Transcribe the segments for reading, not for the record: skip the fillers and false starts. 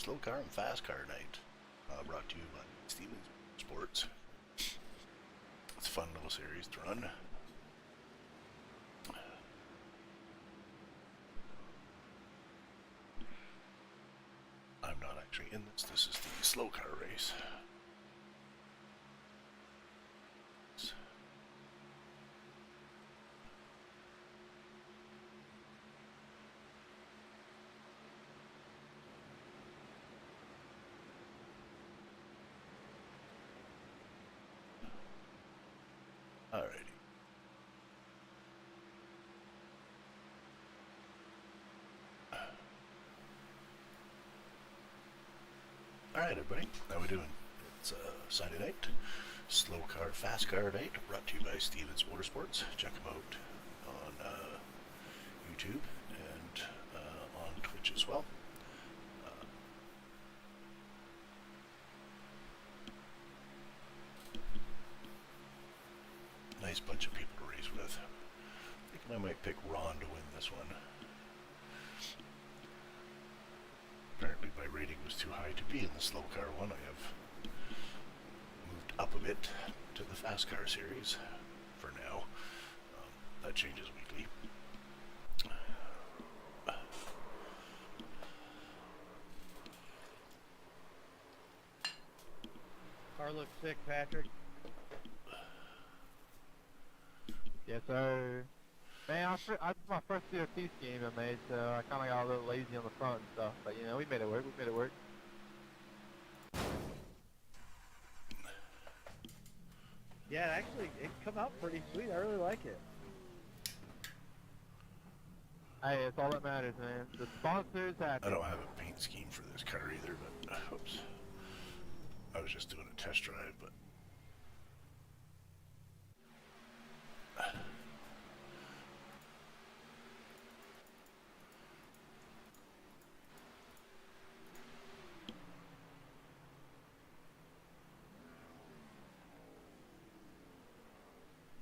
Slocar and Fascar night, brought to you by Stevens Sports. It's a fun little series to run. I'm not actually in this. This is the Slocar race. Alrighty. Alright, everybody, how we doing? It's Saturday night, Slocar Fascar night, brought to you by Stevens Motorsports. Check them out on YouTube and on Twitch as well. Nice bunch of people to race with. I might pick Ron to win this one. Apparently my rating was too high to be in the Slocar one. I have moved up a bit to the Fascar series for now. That changes weekly. Car looks sick, Patrick. Yes, sir. Man, this is my first DOT scheme I made, so I kind of got a little lazy on the front and stuff. But, you know, we made it work. Yeah, actually, it come out pretty sweet. I really like it. Hey, it's all that matters, man. The sponsor's happy. I don't have a paint scheme for this car either, but oops. I was just doing a test drive, but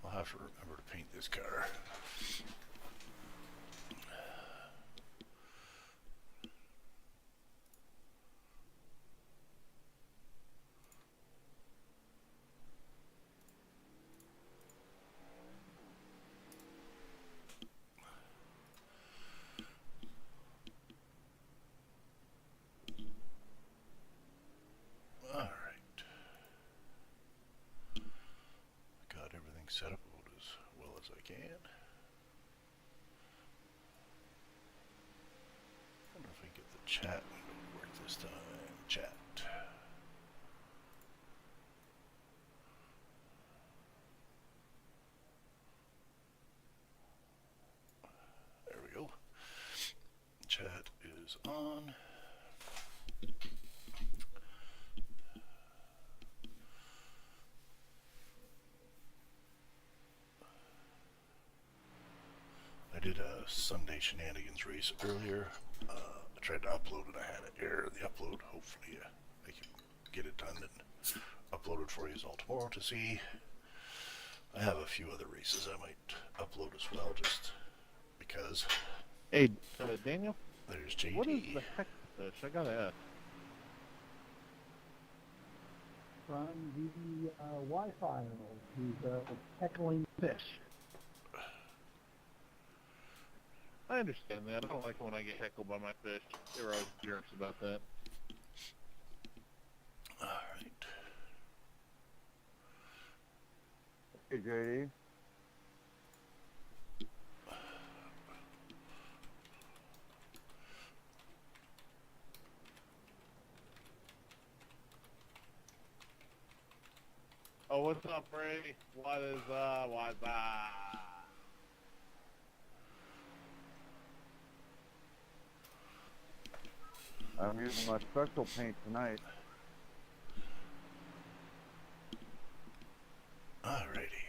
I'll have to remember to paint this car. Set up as well as I can. I wonder if I can get the chat window to work this time. Chat. There we go. Chat is on. I did a Sunday shenanigans race earlier. I tried to upload it. I had an error in the upload. Hopefully I can get it done and upload it for you all tomorrow to see. I have a few other races I might upload as well, just because. Hey, Daniel? There's JD. What is the heck is this? I gotta ask. From the Wi-Fi, he's heckling fish. I understand that. I don't like when I get heckled by my fish. They were always jerks about that. Alright. Hey, JD. Oh, what's up, Ray? What's up? I'm using my special paint tonight. Alrighty.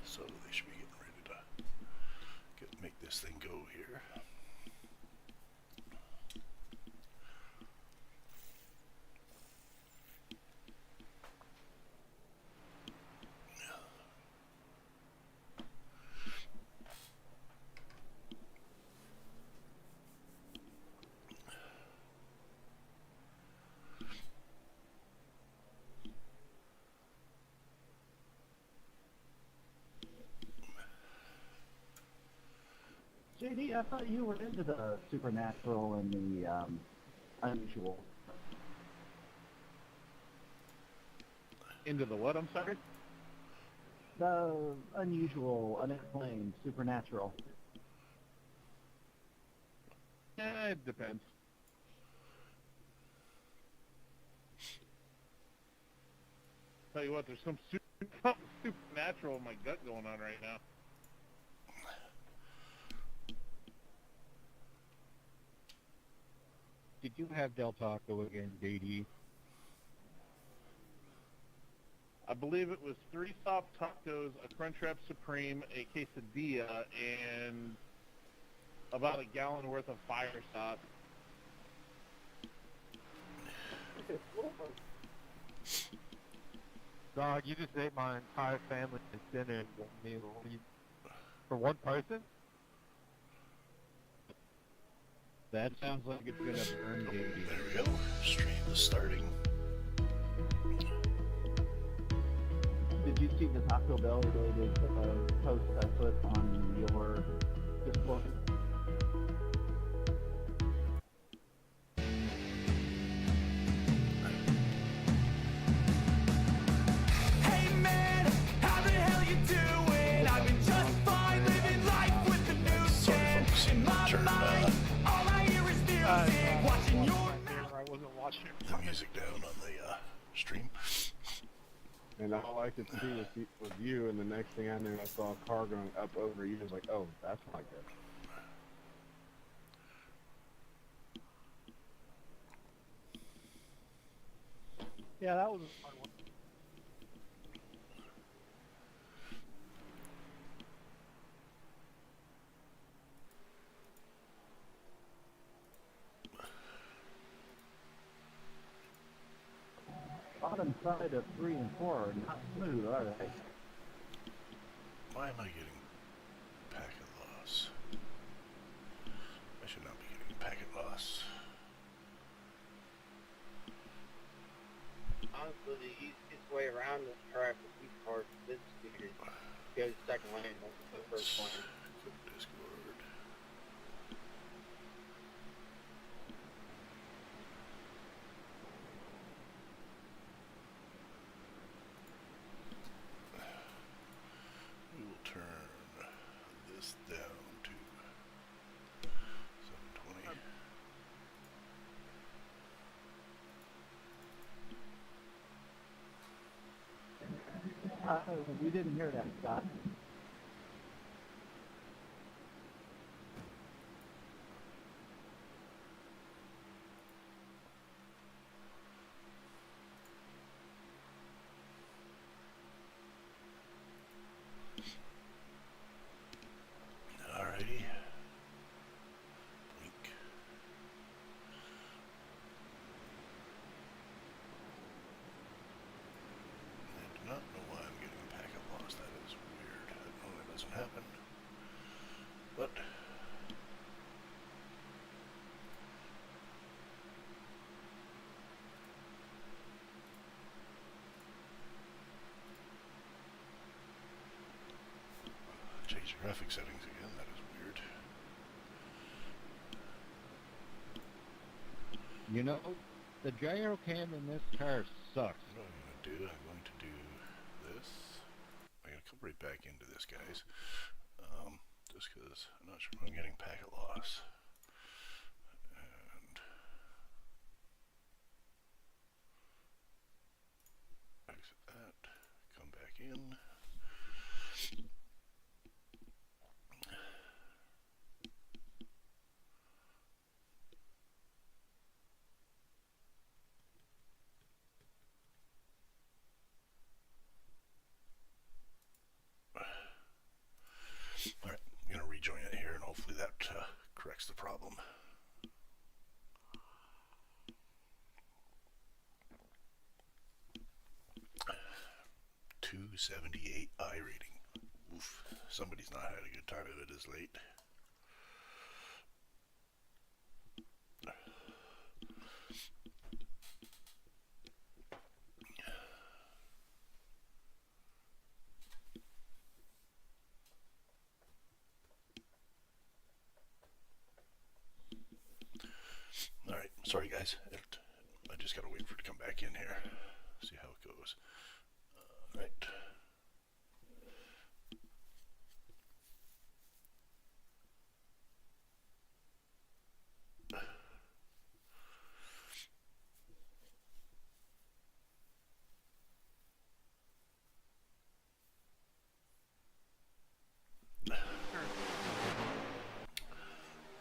So they should be getting ready to make this thing go here. JD, I thought you were into the supernatural and the unusual. Into the what? I'm sorry. The unusual, unexplained, supernatural. Yeah, it depends. Tell you what, there's something supernatural in my gut going on right now. Did you have Del Taco again, JD? I believe it was 3 soft tacos, a Crunchwrap Supreme, a quesadilla, and about a gallon worth of fire sauce. Dog, you just ate my entire family's dinner in one meal. For one person? That sounds like it's gonna burn JD. There we go. Stream is starting. Did you see the Taco Bell related post I put on your Discord? Hey man, how the hell you doing? I've been just fine living life with the new Sorry, kid. folks. In my Turn mind, all I hear is music. Watching your I wasn't watching it. the music down on the stream. And all I could see was you, and the next thing I knew, I saw a car going up over you. I was like, oh, that's not good. Yeah, that was a fun one. Bottom side of 3 and 4 are not smooth, are they? Why am I getting packet loss? I should not be getting packet loss. Honestly, the easiest way around this track with these cars is this speed. Go to second lane, don't go first lane. Discord. We will turn this down to 720. We didn't hear that, Scott. Alrighty. Blink. I do not know why I'm getting packet loss. That is weird. I know that doesn't happen. But change the graphic settings again. That is weird. You know, the gyro cam in this car sucks. What am I going to do? I'm going to do this. I'm going to come right back into this, guys. Just because I'm not sure if I'm getting packet loss. And exit that. Come back in. Alright, I'm going to rejoin it here and hopefully that corrects the problem. 278 I rating. Oof, somebody's not had a good time of it as late. Sorry, guys. I just gotta wait for it to come back in here. See how it goes. Right.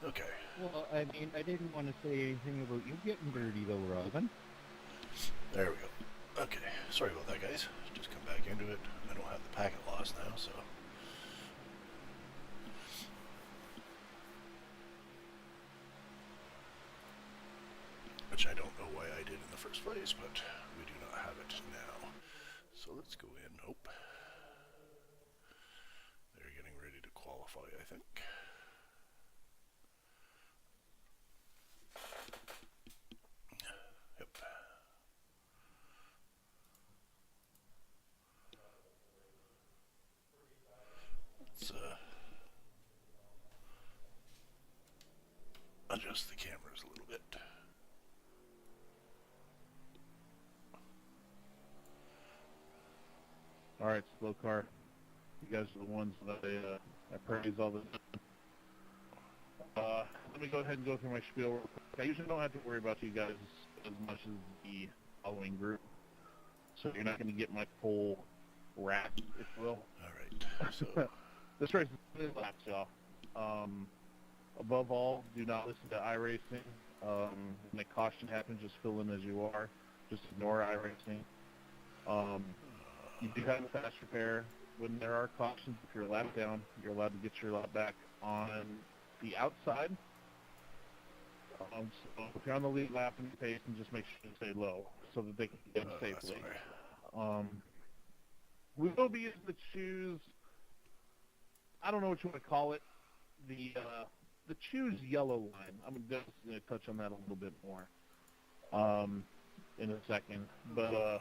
Okay. Well, I mean, I didn't want to say anything about you getting dirty, though, Robin. There we go. Okay. Sorry about that, guys. Just come back into it. I don't have the packet lost now, so. Which I don't know why I did in the first place, but we do not have it now. So let's go in. Oh. They're getting ready to qualify, I think. Yep. Let's adjust the cameras a little bit. All right, Slocar. You guys are the ones that I praise all the time. Let me go ahead and go through my spiel real quick. I usually don't have to worry about you guys as much as the following group, so you're not going to get my full wrath, if you will. All right. So This race is really laps, y'all. Above all, do not listen to iRacing. When a caution happens, just fill in as you are. Just ignore iRacing. You do have a fast repair. When there are cautions, if you're a lap down, you're allowed to get your lap back on the outside. So if you're on the lead lap and pace, and just make sure to stay low so that they can get safely. We will be using the choose. I don't know what you want to call it. The choose yellow line. I'm just going to touch on that a little bit more in a second. But a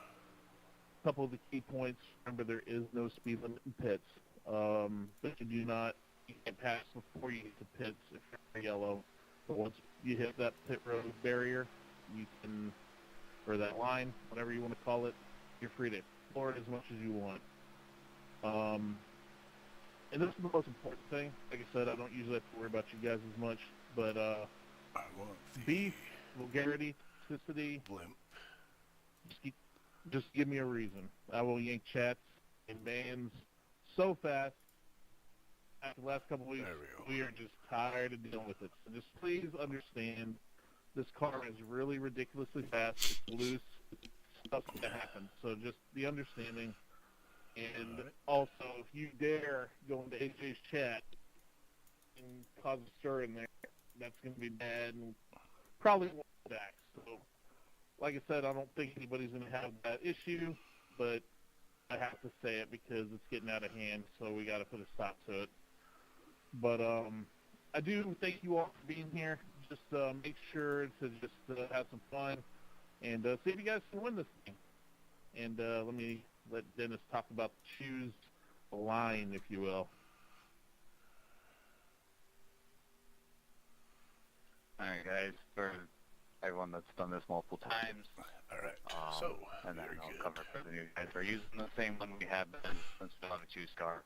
couple of the key points. Remember, there is no speed limit in pits. But you can't pass before you get to pits if you're yellow. But once you hit that pit road barrier, you can, or that line, whatever you want to call it, you're free to explore it as much as you want. And this is the most important thing. Like I said, I don't usually have to worry about you guys as much, but I want the beef, vulgarity, toxicity, blimp. just give me a reason. I will yank chats and bans so fast. After the last couple of weeks, There we go. we are just tired of dealing with it. So just please understand, this car is really ridiculously fast. It's loose. Stuff's going to happen. So just the understanding. And also, if you dare go into AJ's chat and cause a stir in there, that's going to be bad and probably won't back. So, like I said, I don't think anybody's going to have that issue, but I have to say it because it's getting out of hand, so we got to put a stop to it. But I do thank you all for being here. Just make sure to just have some fun and see if you guys can win this thing. And let Dennis talk about the choose line, if you will. Alright guys, for everyone that's done this multiple times, Alright, and then very I'll good. cover for the new guys. We're using the same one we have been since we on the choose car.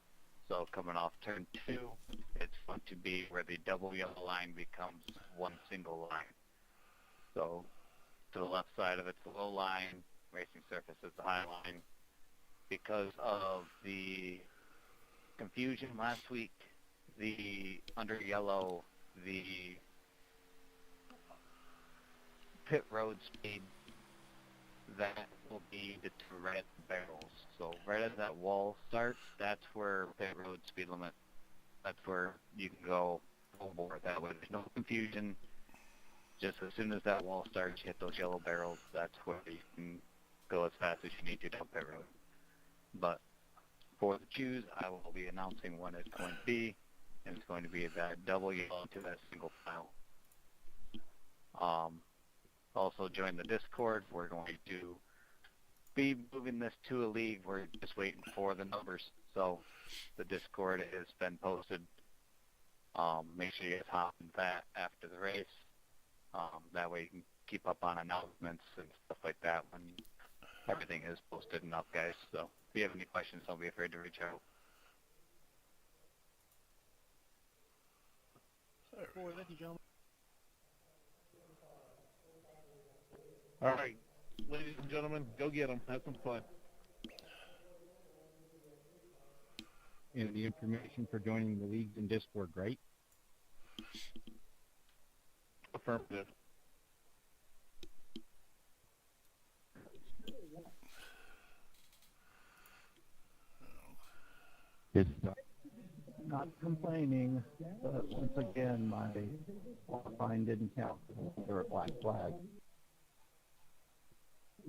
So coming off turn 2, it's going to be where the double yellow line becomes one single line. So to the left side of it's the low line, racing surface is the high line. Because of the confusion last week, the under yellow, the pit road speed, that will be the two right at the barrels. So right as that wall starts, that's where pit road speed limit, that's where you can go overboard. That way there's no confusion. Just as soon as that wall starts, you hit those yellow barrels, that's where you can go as fast as you need to down pit road. But for the choose, I will be announcing when it's going to be, and it's going to be that double yellow to that single file. Also join the Discord. We're going to be moving this to a league. We're just waiting for the numbers. So the Discord has been posted. Make sure you guys hop in that after the race. That way you can keep up on announcements and stuff like that when everything is posted and up, guys. So if you have any questions, don't be afraid to reach out. Boy, thank you, gentlemen. All right, ladies and gentlemen, go get them. Have some fun. And the information for joining the leagues in Discord, right? Affirmative. Good stuff. Not complaining, but once again, my qualifying didn't count for a black flag.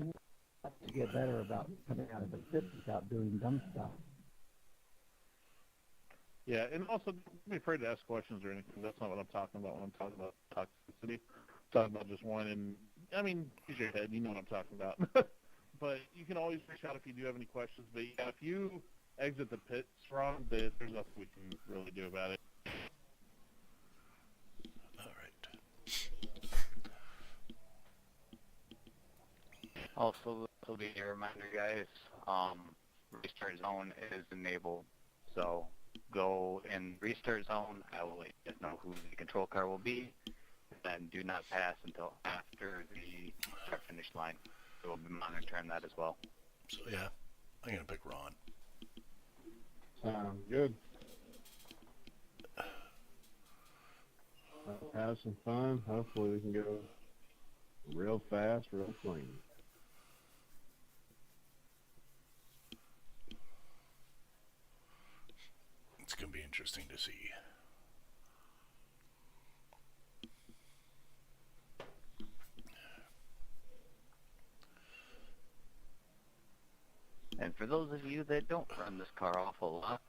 To get better about coming out of the pit without doing dumb stuff. Yeah, and also don't be afraid to ask questions or anything. That's not what I'm talking about when I'm talking about toxicity. I'm talking about just whining. I mean, use your head. You know what I'm talking about. But you can always reach out if you do have any questions. But yeah, if you exit the pits wrong, there's nothing we can really do about it. All right. Also, this will be a reminder, guys. Restart zone is enabled, so go in restart zone. I will let you guys know who the control car will be, and do not pass until after the start finish line. So we'll be monitoring that as well. So yeah, I'm gonna pick Ron. Sounds good. Have some fun. Hopefully we can go real fast, real clean. It's gonna be interesting to see. And for those of you that don't run this car awful lot,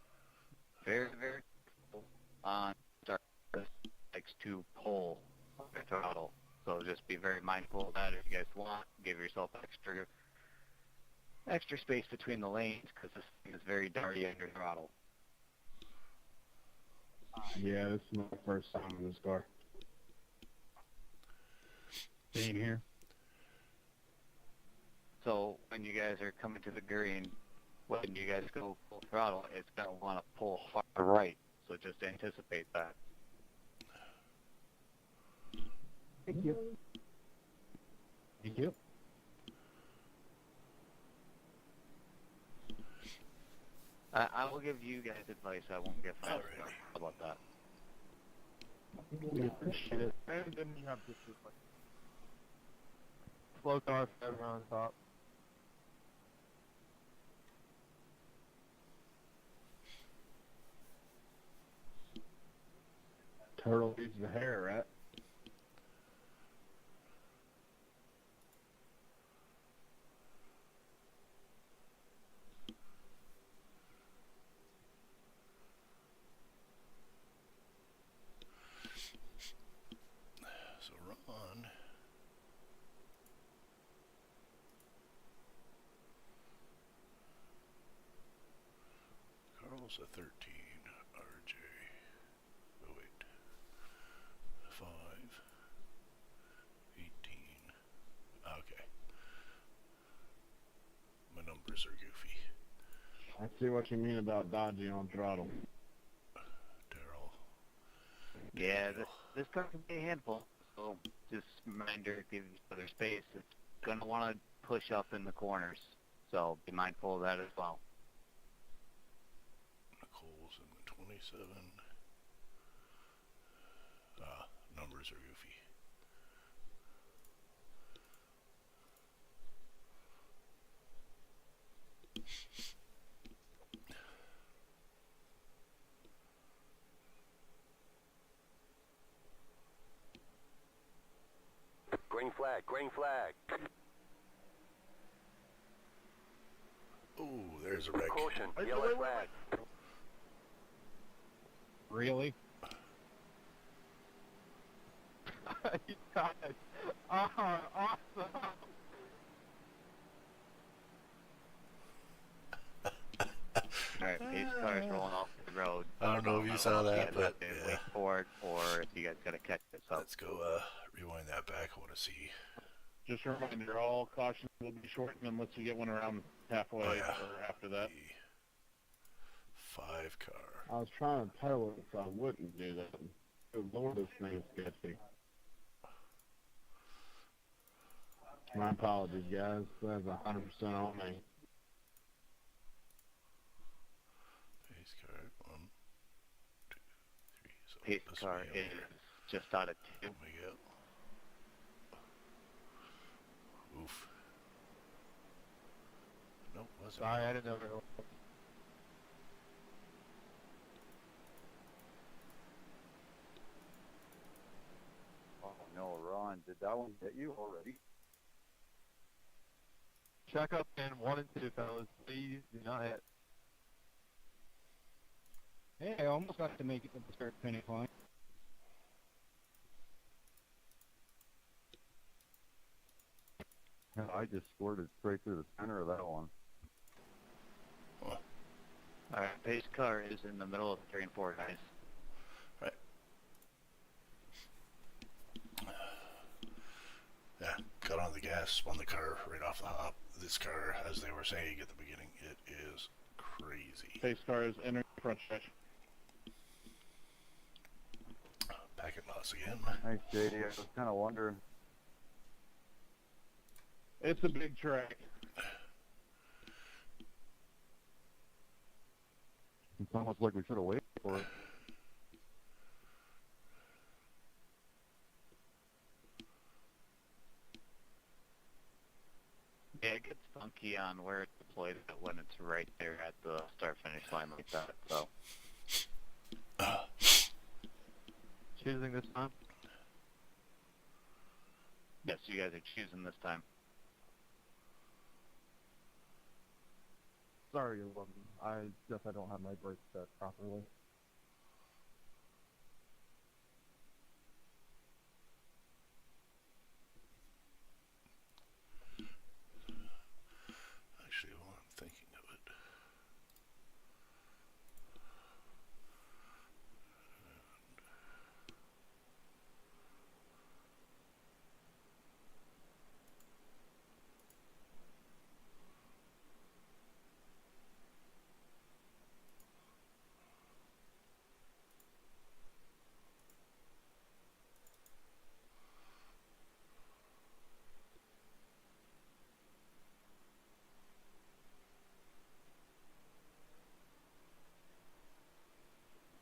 very, very careful on start likes to pull the throttle. So just be very mindful of that. If you guys want, give yourself extra space between the lanes, because this thing is very dirty under throttle. Yeah, this is my first time in this car. Same here. So when you guys are coming to the green, when you guys go full throttle, it's going to want to pull far right. So just anticipate that. Thank you. Thank you. I will give you guys advice. I won't give Fascar. Alrighty. How about that? We appreciate it. And then you have this Slocar forever on top. Turtle eats the hair, right? So Ron. Carl's a 13. RJ. Oh wait. 5. 18. Okay. My numbers are goofy. I see what you mean about dodging on throttle. Daryl. Yeah, this car can be a handful. So just reminder, give each other space. It's going to want to push up in the corners. So be mindful of that as well. Nicole's in the 27. Numbers are goofy. Green flag, green flag. Oh, there's a wreck. Caution, yellow flag. Really? You got it. Awesome. Alright, pace cars rolling off the road. I don't know if you saw that, but yeah. Wait for it, or if you guys got to catch it. So Let's go rewind that back. I want to see Just a reminder, all cautions will be shortened unless we get one around halfway Oh, yeah. or after that. The 5 car. I was trying to pedal it so I wouldn't do that. Good Lord, this thing is sketchy. My apologies, guys. That's 100% on me. Pace car. 1, 2, 3. So Pace this car will be is over here. just out of 2. We go. Oof. Nope, wasn't. Sorry, I didn't know. Oh no, Ron, did that one hit you already? Check up in 1 and 2, fellas. Please do not hit. Hey, I almost got to make it to the start finish line. Hell, I just scored it straight through the center of that one. Alright, pace car is in the middle of 3 and 4, guys. Yeah, cut on the gas, spun the car right off the hop. This car, as they were saying at the beginning, it is crazy. Pace car is entering the front stretch. Packet loss again. Thanks, JD. I was kind of wondering. It's a big track. It's almost like we should have waited for it. Yeah, it gets funky on where it's deployed when it's right there at the start-finish line like that, so. Choosing this time. Yes, you guys are choosing this time. Sorry, I guess I don't have my brakes set properly. Actually, while I'm thinking of it.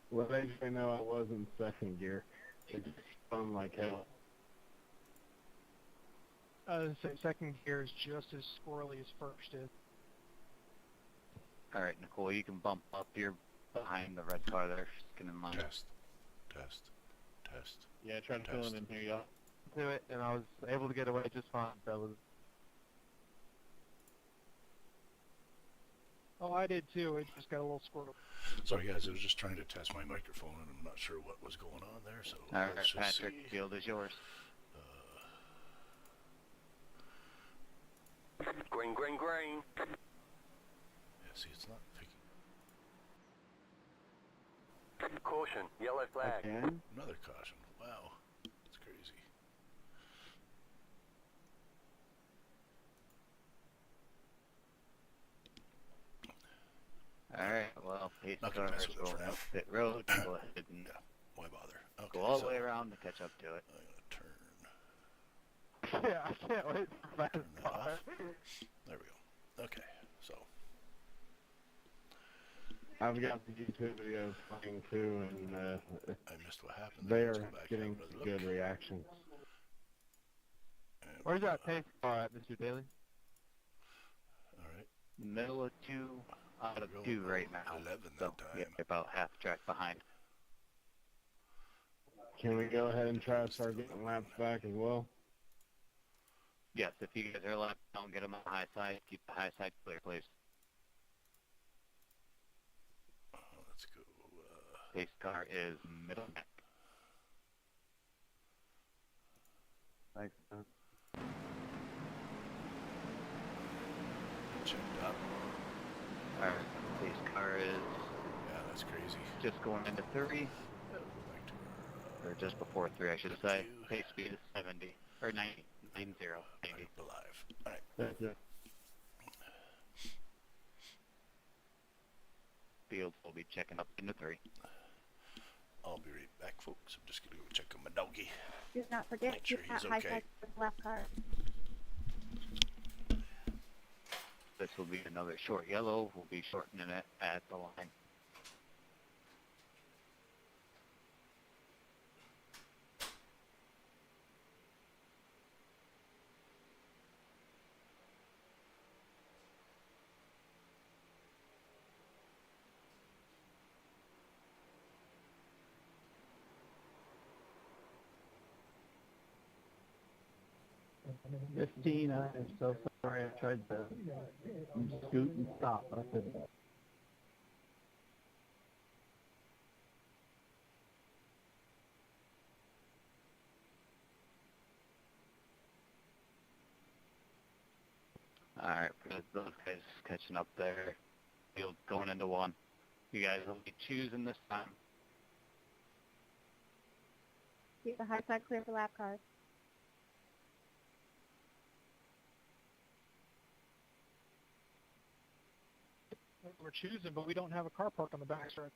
Well, they just know I was in second gear. It just spun like hell. Second gear is just as squirrely as first is. Alright, Nicole, you can bump up. You're behind the red car there. Just get in line. Test, test, test. Yeah, try to fill it in here, y'all. Do it, and I was able to get away just fine, fellas. Oh, I did too. It just got a little squirrely. Sorry guys, I was just trying to test my microphone and I'm not sure what was going on there, so Alright, let's just Patrick, see. field is yours. Green, green, green. Yeah, see, it's not picking. Caution, yellow flag. Again? Another caution. Wow, that's crazy. Alright, well, pace Not car gonna mess is with it going for now. up pit road. Go ahead and Yeah, why bother? Okay, go all so the way around to catch up to it. I'm gonna turn Yeah, I can't wait for that that car. off. There we go. Okay, so I've got the YouTube videos playing too, and I missed what happened. they there. Let's are go back and getting have another good look. reactions. And, Where's that pace car at, Mr. Daly? All right. Middle of 2, out of We'll 2 go right now. 11 So, that time. yeah, about half track behind. Can we go ahead and try to start getting laps back as well? Yes, if you guys are left, don't get them on the high side. Keep the high side clear, please. Let's go. Pace car is middle neck. Thanks, man. Checked up. Alright, pace car is Yeah, that's crazy. just going into 3, Go back to or just before 3, I should say. Two. Pace speed is 70, or 90, 90, 90. alive. All right. Thank you. Fields will be checking up into 3. I'll be right back, folks. I'm just gonna go check on my doggy. Do not forget Make to sure keep he's that high okay. side for the left car. This will be another short yellow. We'll be shortening it at the line. "15, I am so sorry. I tried to scoot and stop, but I couldn't." Alright, for those guys catching up there. Field going into 1. You guys will be choosing this time. Keep the high side clear for lap cars. We're choosing, but we don't have a car parked on the backstretch.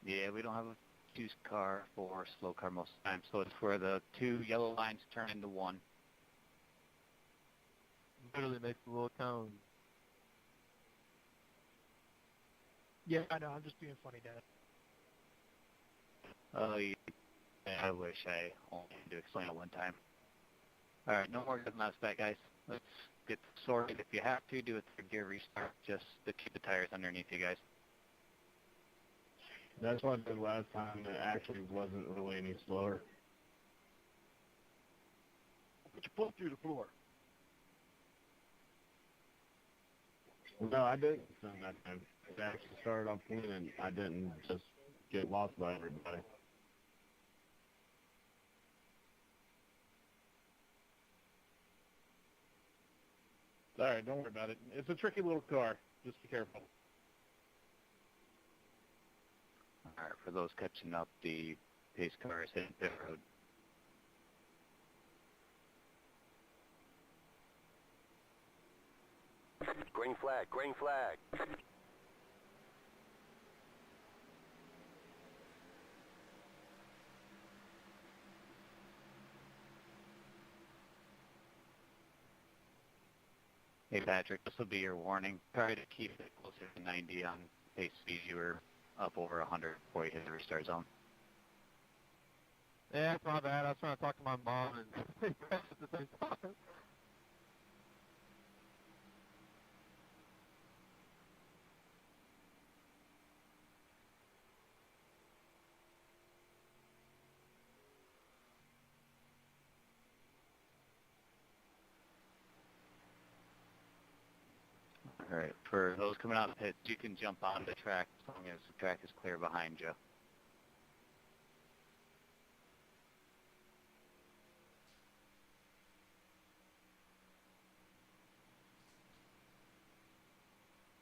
Yeah, we don't have a choose car for Slocar most of the time, so it's where the 2 yellow lines turn into 1. Literally makes a little cone. Yeah, I know. I'm just being funny, Dad. Oh, I wish I only had to explain it one time. Alright, no more getting us back, guys. Let's get sorted. If you have to, do a 3rd gear restart just to keep the tires underneath you guys. That's what I did last time. It actually wasn't really any slower. Put your foot through the floor. No, I didn't spend that time. It actually started off clean, and I didn't just get lost by everybody. Alright, don't worry about it. It's a tricky little car. Just be careful. Alright, for those catching up, the pace car is hitting pit road. Green flag, green flag. Hey Patrick, this will be your warning. Try to keep it closer to 90 on pace speed. You were up over 100 before you hit the restart zone. Yeah, it's not bad. I was trying to talk to my mom and at the same time. Alright, for those coming out of pits, you can jump on the track as long as the track is clear behind you.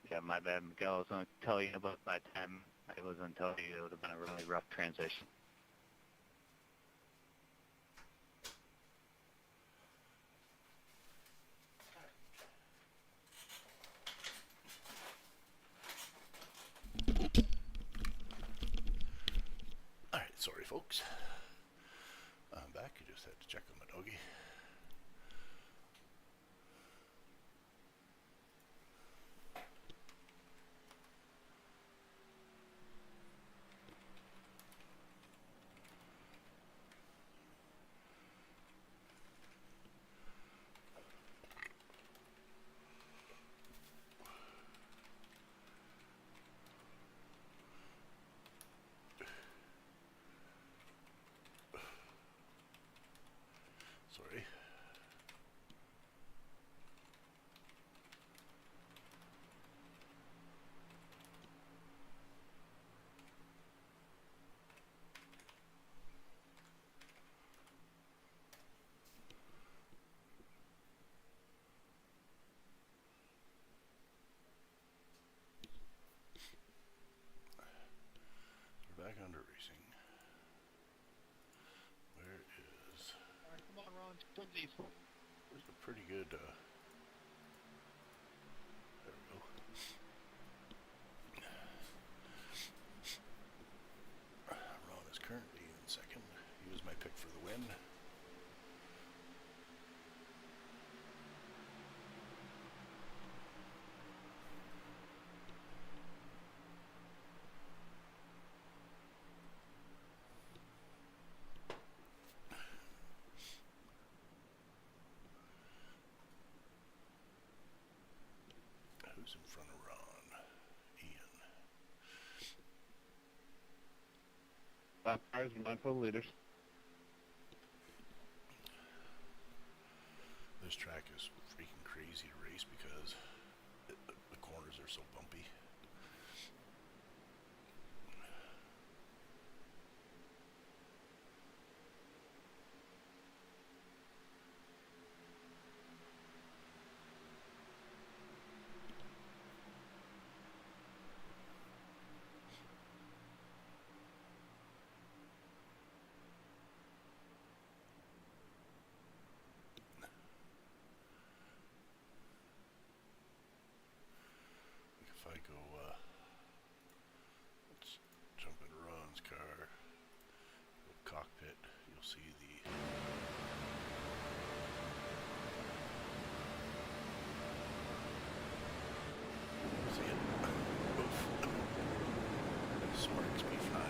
Yeah, my bad, Miguel. I was going to tell you about by the time I was going to tell you it would have been a really rough transition. Alright, sorry, folks. I'm back. I just had to check on my doggy. Sorry. We're back under racing. Where is... All right, come on, Ron. There's a pretty good, there we go. Ron is currently in second. He was my pick for the win. Who's in front of Ron? Ian. Lap cars are my co-leaders. This track is freaking crazy to race because the corners are so bumpy. If I go, let's jump into Ron's car, go cockpit, you'll see the see it. Oof. Sparks be fine.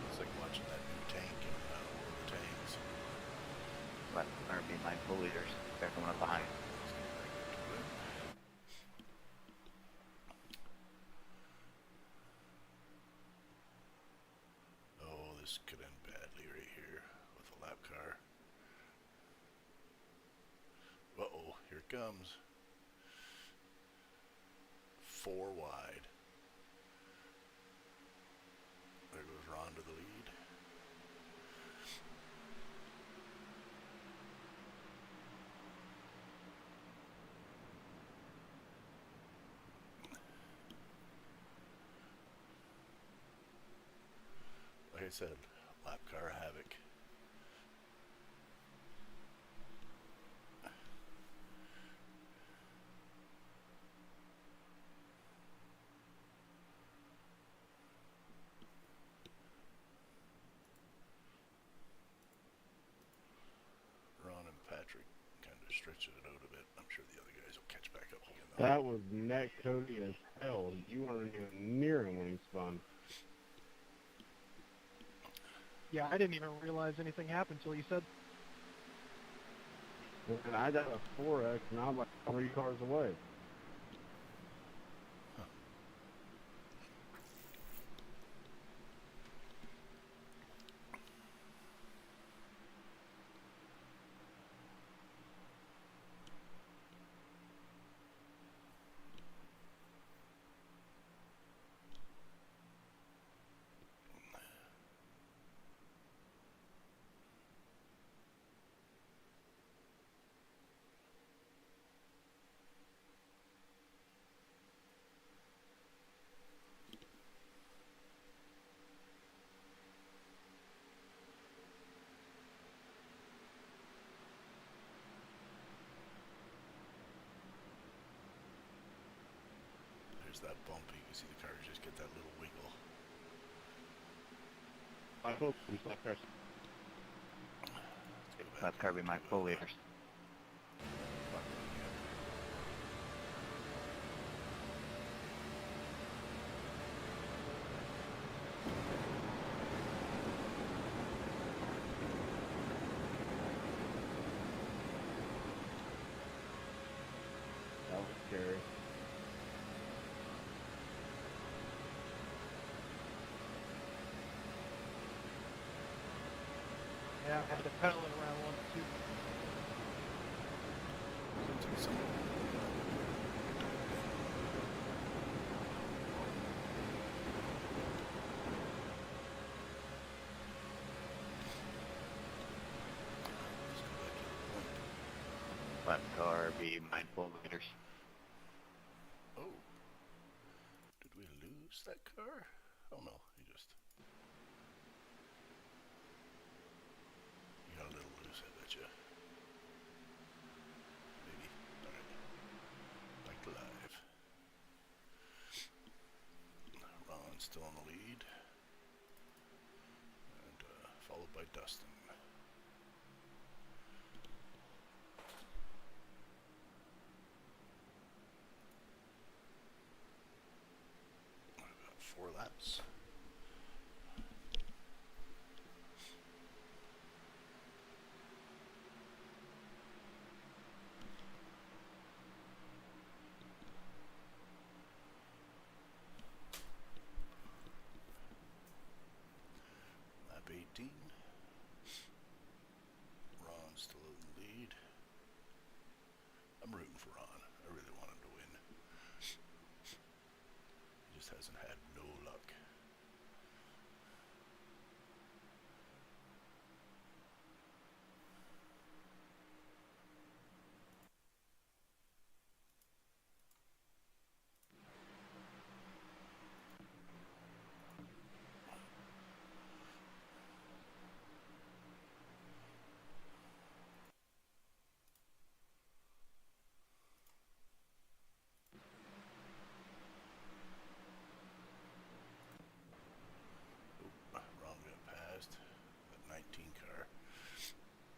It's like watching that new tank in World of Tanks. Let car be my co-leaders. They're coming up behind. Let's get back up to it. Oh, this could end badly right here with a lap car. Uh-oh, here it comes. 4 wide. There goes Ron to the lead. Like I said, lap car havoc. Ron and Patrick kind of stretching it out a bit. I'm sure the other guys will catch back up again though. That was neck Cody as hell. You weren't even near him when he spun. Yeah, I didn't even realize anything happened until you said. And I got a 4X, and I'm like 3 cars away. There's that bump. You can see the cars just get that little wiggle. I hope we stop cars. Let's go back Let car be my to, co-leaders. Buckley again. That was scary. Yeah, I had to pedal it around once too. Took some Fascar, be mindful later. Oh. Did we lose that car? Oh no, he just... You got a little loose, I bet you. Maybe. Alright. Back to live. Ron's still in the lead. And followed by Dustin. I've got 4 laps. Lap 18. Ron's still in the lead. I'm rooting for Ron. I really want him to win. He just hasn't had no luck. Ron got passed. That 19 car.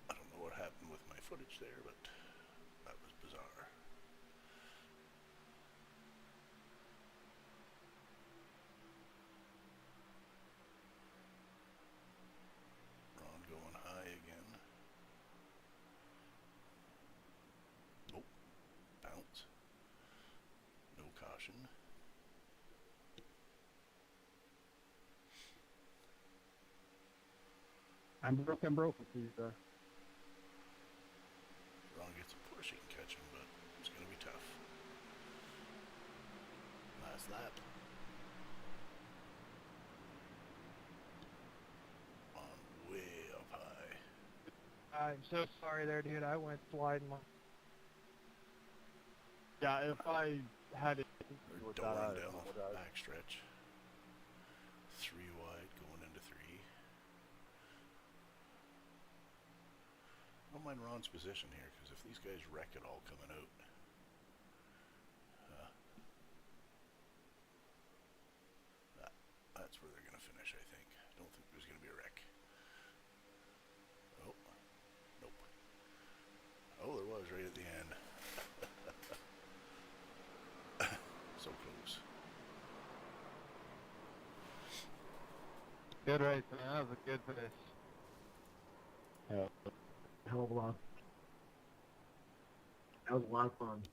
I don't know what happened with my footage there, but that was bizarre. Ron going high again. Oh, bounce. No caution. I'm broke with these, Ron gets a push, he can catch him, but it's going to be tough. Last lap. On way up high. I'm so sorry there, dude. I went sliding. Yeah, if I had it They're with doling that, down the back stretch. 3 wide going into 3. I don't mind Ron's position here, because if these guys wreck it all coming out, that's where they're going to finish, I think. I don't think there's going to be a wreck. Oh, nope. Oh, there was right at the end. So close. Good race, man. That was a good finish. hell of a lot. That was a lot of fun.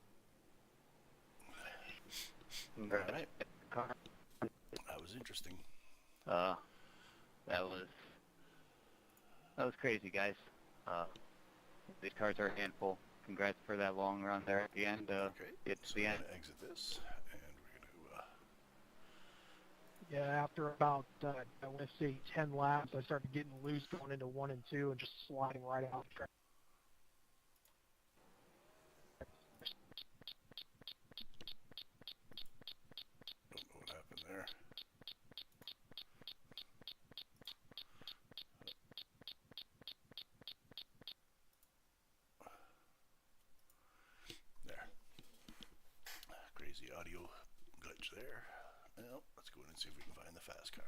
Alright. That was interesting. That was crazy, guys. These cars are a handful. Congrats for that long run there at the end. Okay, Get to so the we're end. going to exit this, and we're going to... Yeah, after about, I want to say 10 laps, I started getting loose going into 1 and 2 and just sliding right out the track. Don't know what happened there. There. Crazy audio glitch there. Well, let's go in and see if we can find the fast car.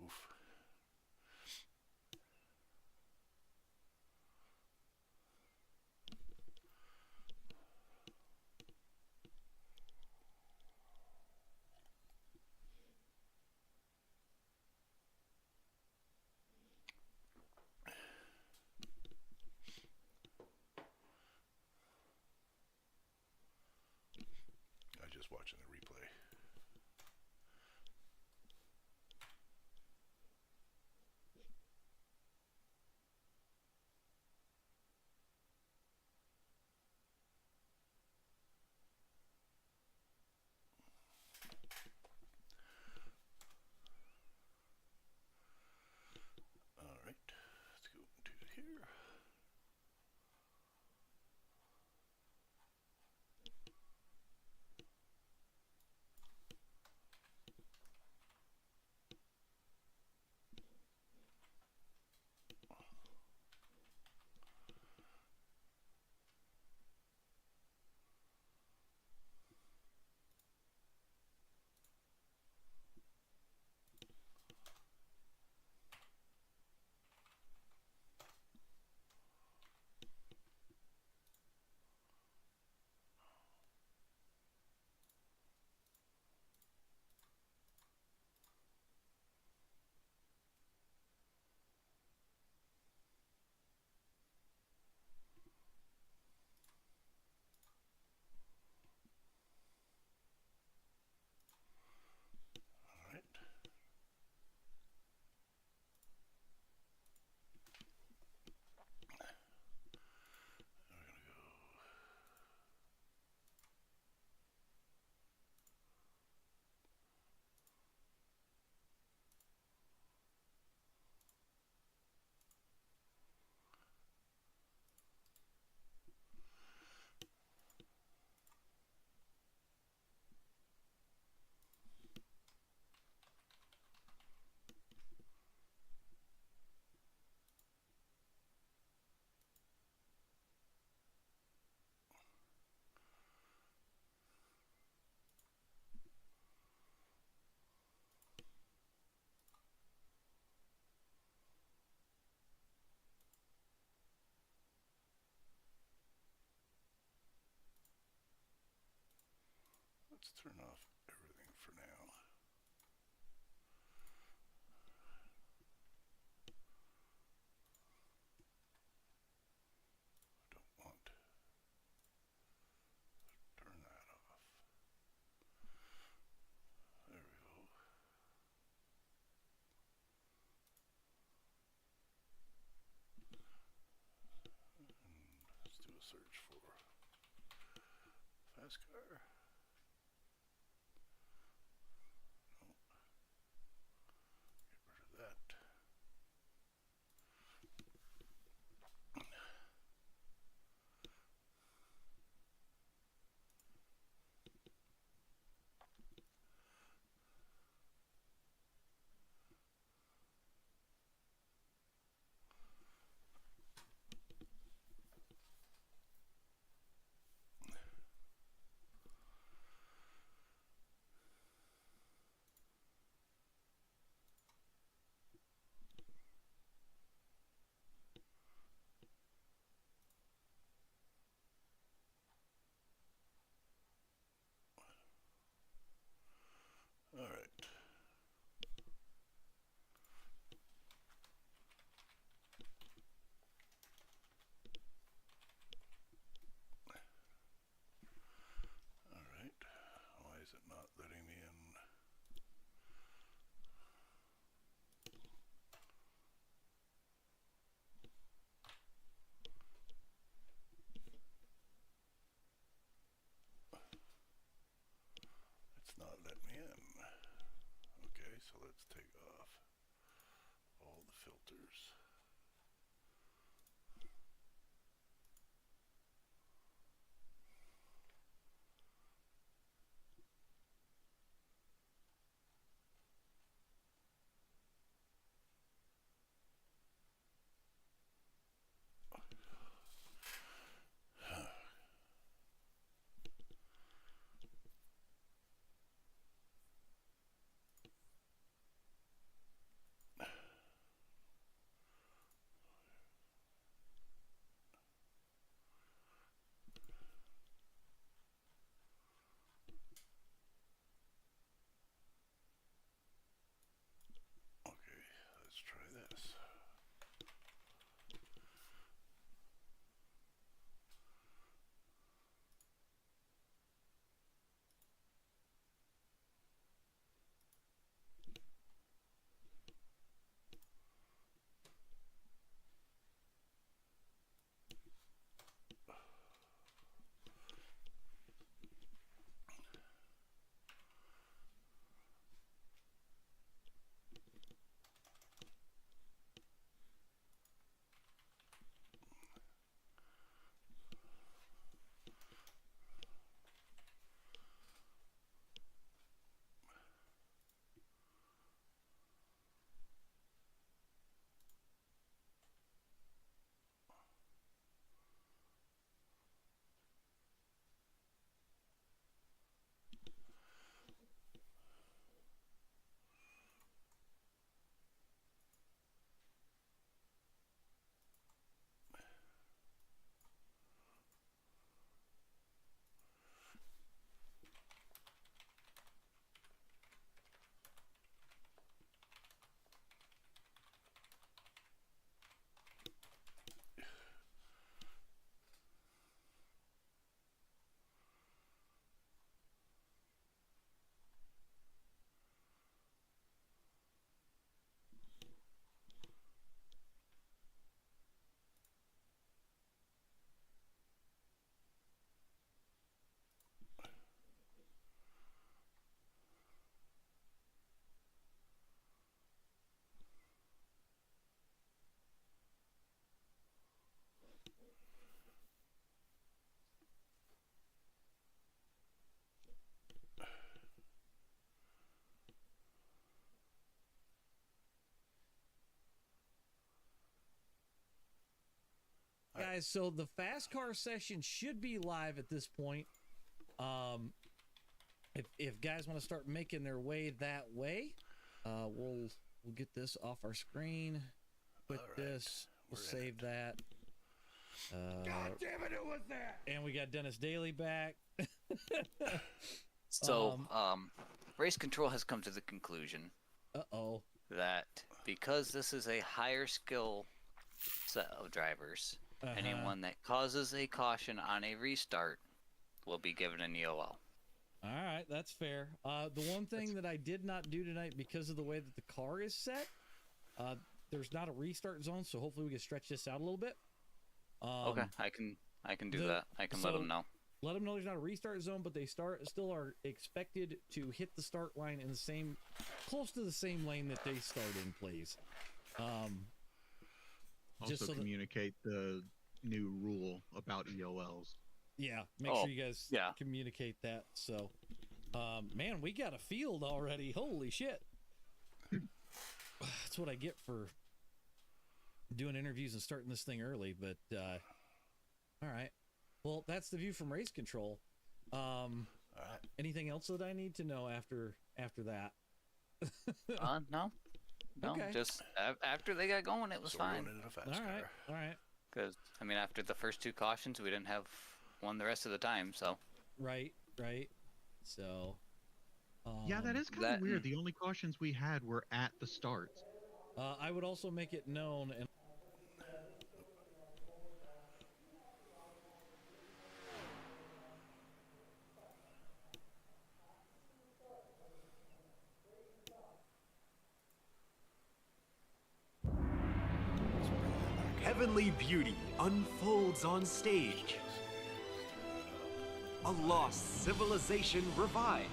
Oof. I was just watching the replay. let's turn off everything for now. I don't want to turn that off. There we go. And let's do a search for Fascar. No. Get rid of that. All right. All right. Why is it not letting me in? It's not letting me in. Okay, so let's take off all the filters. Okay, let's try this. Guys, so the Fascar session should be live at this point. If guys want to start making their way that way, we'll get this off our screen. Quit this. We'll save that. God damn it, who was that? And we got Dennis Daly back. So, race control has come to the conclusion that because this is a higher skill set of drivers, anyone that causes a caution on a restart will be given an EOL. All right, that's fair. The one thing that I did not do tonight because of the way that the car is set, there's not a restart zone, so hopefully we can stretch this out a little bit. Okay, I can do that. I can let them know. Let them know there's not a restart zone, but they still are expected to hit the start line in the same, close to the same lane that they start in, please. Also so communicate the new rule about EOLs. Yeah, make sure you guys communicate that. So, man, we got a field already. Holy shit. That's what I get for doing interviews and starting this thing early, but all right. Well, that's the view from race control. All right. Anything else that I need to know after that? No. Okay. Just after they got going, it was fine. All right. Because, I mean, after the first two cautions, we didn't have one the rest of the time, so. Right. So. Yeah, that is kind of weird. The only cautions we had were at the starts. I would also make it known, and Heavenly beauty unfolds on stage. A lost civilization revived.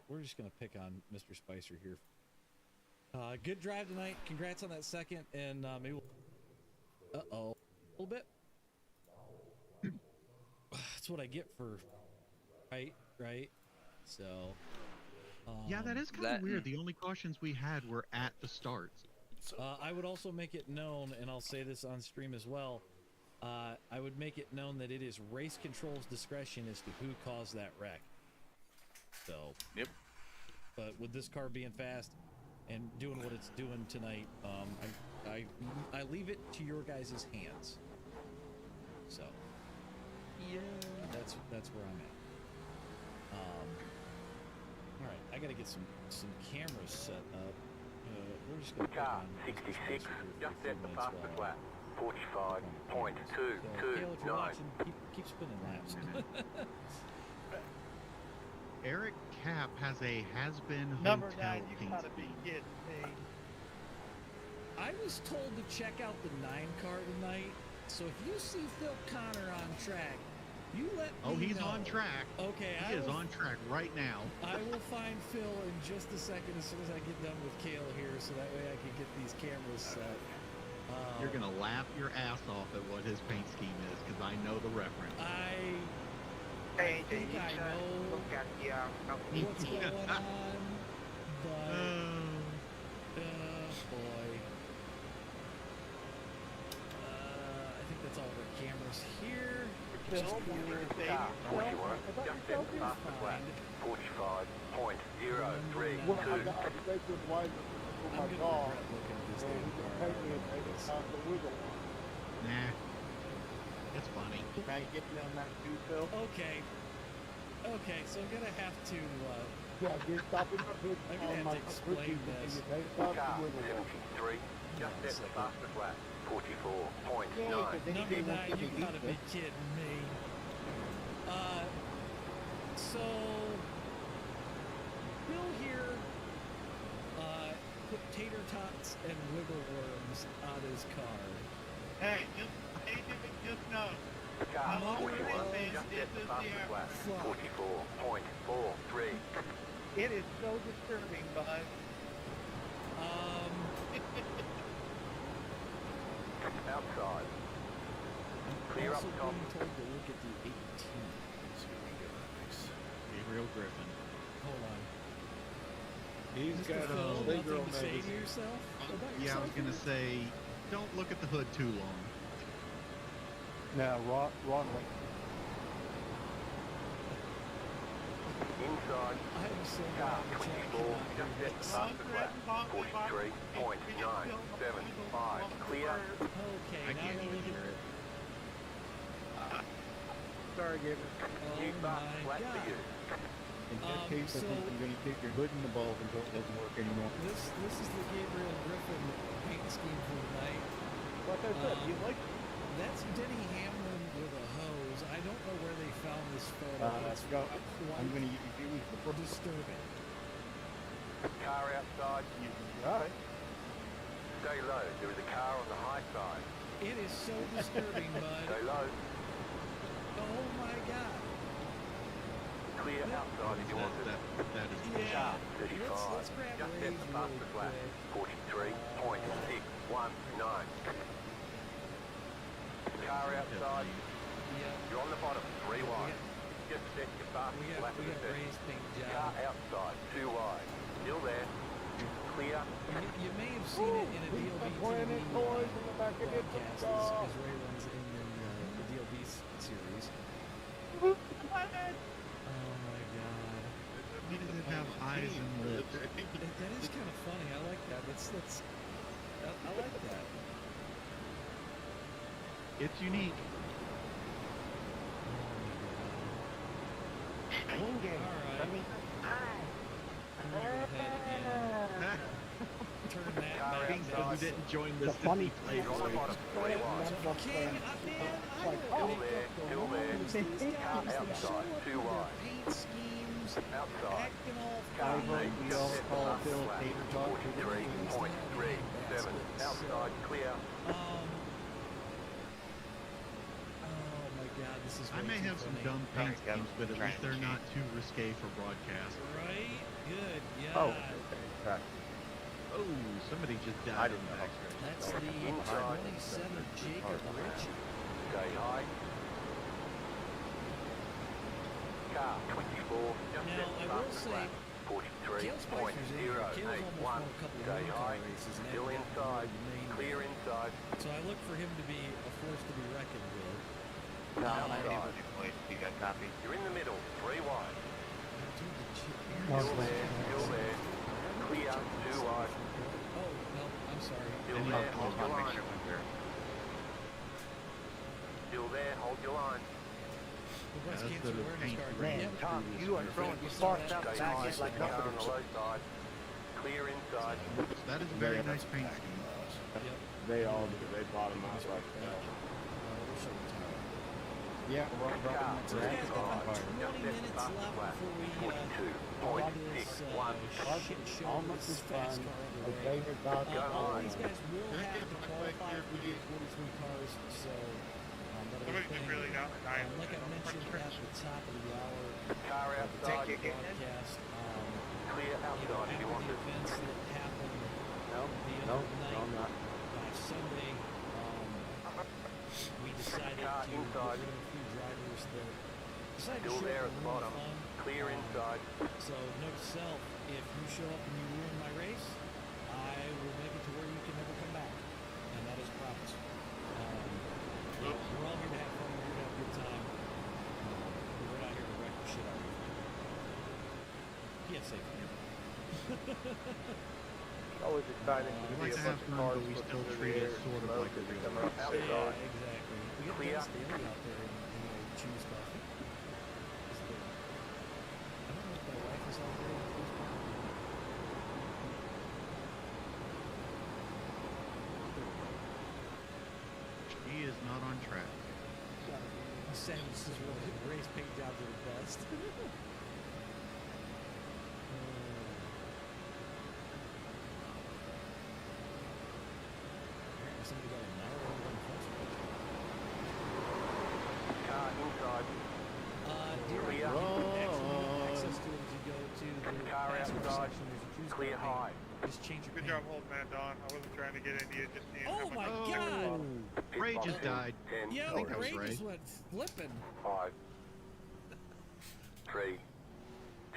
We're just going to pick on Mr. Spicer here. Good drive tonight. Congrats on that second. And maybe we'll... Uh-oh. A little bit. That's what I get for... Right. So... yeah, that is kind of weird. The only cautions we had were at the starts. I would also make it known, and I'll say this on stream as well, I would make it known that it is race control's discretion as to who caused that wreck. So, yep. But with this car being fast and doing what it's doing tonight, I leave it to your guys' hands. So, yeah, that's where I'm at. All right, I got to get some cameras set up. We're just going to car 66, just at the fastest lap. 45.229. Kale, if you're watching, keep spinning laps. Eric Cap has a has-been Number hotel 9, you gotta be kidding me. I was told to check out the 9 car tonight, so if you see Phil Connor on track, you let me know. Oh, he's on track. Okay, he is on track right now. I will find Phil in just a second as soon as I get done with Kale here, so that way I can get these cameras set. You're gonna laugh your ass off at what his paint scheme is, because I know the reference. I think I know what's going on, but boy, I think that's all of our cameras here. Car 41, just at the fastest lap. 45.032. Nah. It's funny. Can I get you on that too, Phil? Okay, so I'm gonna have to stop in I'm gonna have to explain this. Car 73, just at the fastest lap. 44.9. Number 9, you gotta be kidding me. So Bill here put tater tots and wiggle worms on his car. Hey, just know. Car 41, just at the fastest lap. 44.43. It is so disturbing, bud. Outside. Clear up also top. being told to look at the 18. Gabriel Griffin. Hold on. He's Mr. got Phil, a big girl nothing to say to magazine. yourself? About Yeah, I was yourself? gonna say, don't look at the hood too long. Now, Ron, Inside. I'm so Car glad the chat 24, cannot just hear at the this. fastest lap. 43.975. Clear. Okay, I now can't we'll even look hear at it. sorry, Gabriel. New fast flat for you. In that case, I think I'm going to take your hood in the bulb until it doesn't work anymore. This is the Gabriel Griffin paint scheme for the night. Like I said, you like That's Denny Hamlin with a hose. I don't know where they found this photo. It's I'm going to use the disturbing. Car outside. alright. Stay low. There is a car on the high side. It is so disturbing, bud. Stay low. Oh my god. Clear outside if you want it. That is Yeah. Sharp 35. Let's grab Just Ray's get the really fastest lap. quick. 43.619. Car outside. Yeah. You're on the bottom. 3 wide. Just set your fastest We lap got of the session. Ray's paint Car job. outside. 2 wide. Still there. Clear. You may have seen it in a DLB Planet TV toys in the back of your broadcast car. as Ray runs in the DLB series. He Oh my god. doesn't have eyes and lips. That is kind of funny. I like that. I like that. It's unique. All right. I'm gonna go ahead and turn that Car back Because outside. we didn't join the funny play. You're on the bottom. 3 wide. King, man, I Still don't there. Still there. these Car guys that outside. show up 2 with their wide. paint schemes, Outside. acting all Car funny. eight. we Just all set the call fastest Bill lap. Tater Talk. 43.37. Outside. Clear. Oh my god, this is I way may too have some funny. dumb paint Sorry, schemes, but at least they're not too risque for broadcast. Right? Good. Yeah. Oh, okay. Oh, somebody just died. I didn't know. That's the Inside. 27 Jacob Ritchie. Stay high. Car 24. Just Now, set the I will fastest say, lap. Kale Spicer's in here. Kale's almost won a couple of Stay winning high. car races. And Still hasn't gotten inside. really named Clear yet. inside. So I look for him to be a force to be reckoned with. No, Outside. you got copy. You're in the middle. 3 wide. Dude, the chip Still there. Still there. Clear. 2 wide. Oh, no, I'm sorry. Still And there. I'll Hold your make line. sure when we're Still there. Hold your line. The breast That's cancer the awareness paint card. green. Yep. Tom, you are throwing We the saw sparks that. out the Stay back high. end like Car on nothing. the low side. Clear inside. That is a very nice paint scheme. Yep. They all do. They bottom out like hell. We'll show the time. Yeah, we're Car So we got about 35. 20 Just set the minutes fastest left lap. before we this 42.61. shit show Almost this as fun. fast car The underway. favorite dog. Go All high. these guys will have to qualify for the 43 cars, so but everything, like I mentioned at the top of the hour, Car at the top of outside. the broadcast, Clear outside if you want after it. the events that happened No, the no, other night, no, I'm not. by Sunday, we decided Car to get rid inside. of a few drivers that decided Still to show there up at and the ruin bottom. fun. Clear inside. So note to self, if you show up and you ruin my race, I will make it to where you can never come back. And that is promise. We're all here to have fun, we're here to have a good time. We're not here to wreck the shit out of you. Yes, safe. Always exciting We to like see to a have bunch of fun, cars but we flipping still through treat the it air, sort of smoke like a as they real come race. up Yeah, outside. exactly. We got Clear. Dennis Daly out there and choose coffee. Is the, I don't know if my wife is out there and choose coffee. He is not on track. Samus's race paint jobs are the best. Somebody got a narrow one first. Car inside. Dear, Clear. you can actually get access to it as you go to the Car passenger outside. section. There's a cruise Clear car high. paint. Just change your Good paint. job holding that, Don. I wasn't trying to get into you, just seeing Oh how much... my god! Ray just died. 10. Yeah, I think that was Ray Ray. just went flipping. 5. 3.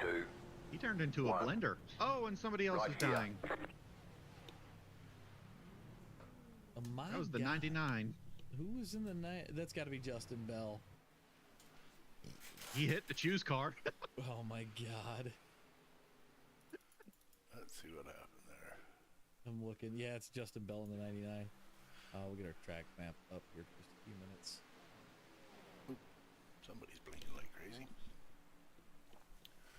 2. He turned into a One. blender. Oh, and somebody else Right is here. dying. Oh my That was the god. 99. Who was in the night? That's got to be Justin Bell. He hit the choose card. Oh my god. Let's see what happened there. I'm looking. Yeah, it's Justin Bell in the 99. We'll get our track map up here for just a few minutes. Somebody's blinking like crazy.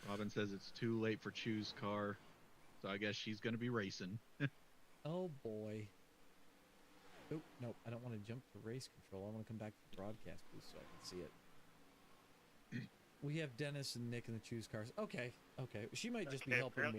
Robin says it's too late for Choose car, so I guess she's going to be racing. Oh boy. Oh, no, I don't want to jump to race control. I want to come back to the broadcast booth so I can see it. We have Dennis and Nick in the Choose cars. Okay, okay. She might just be helping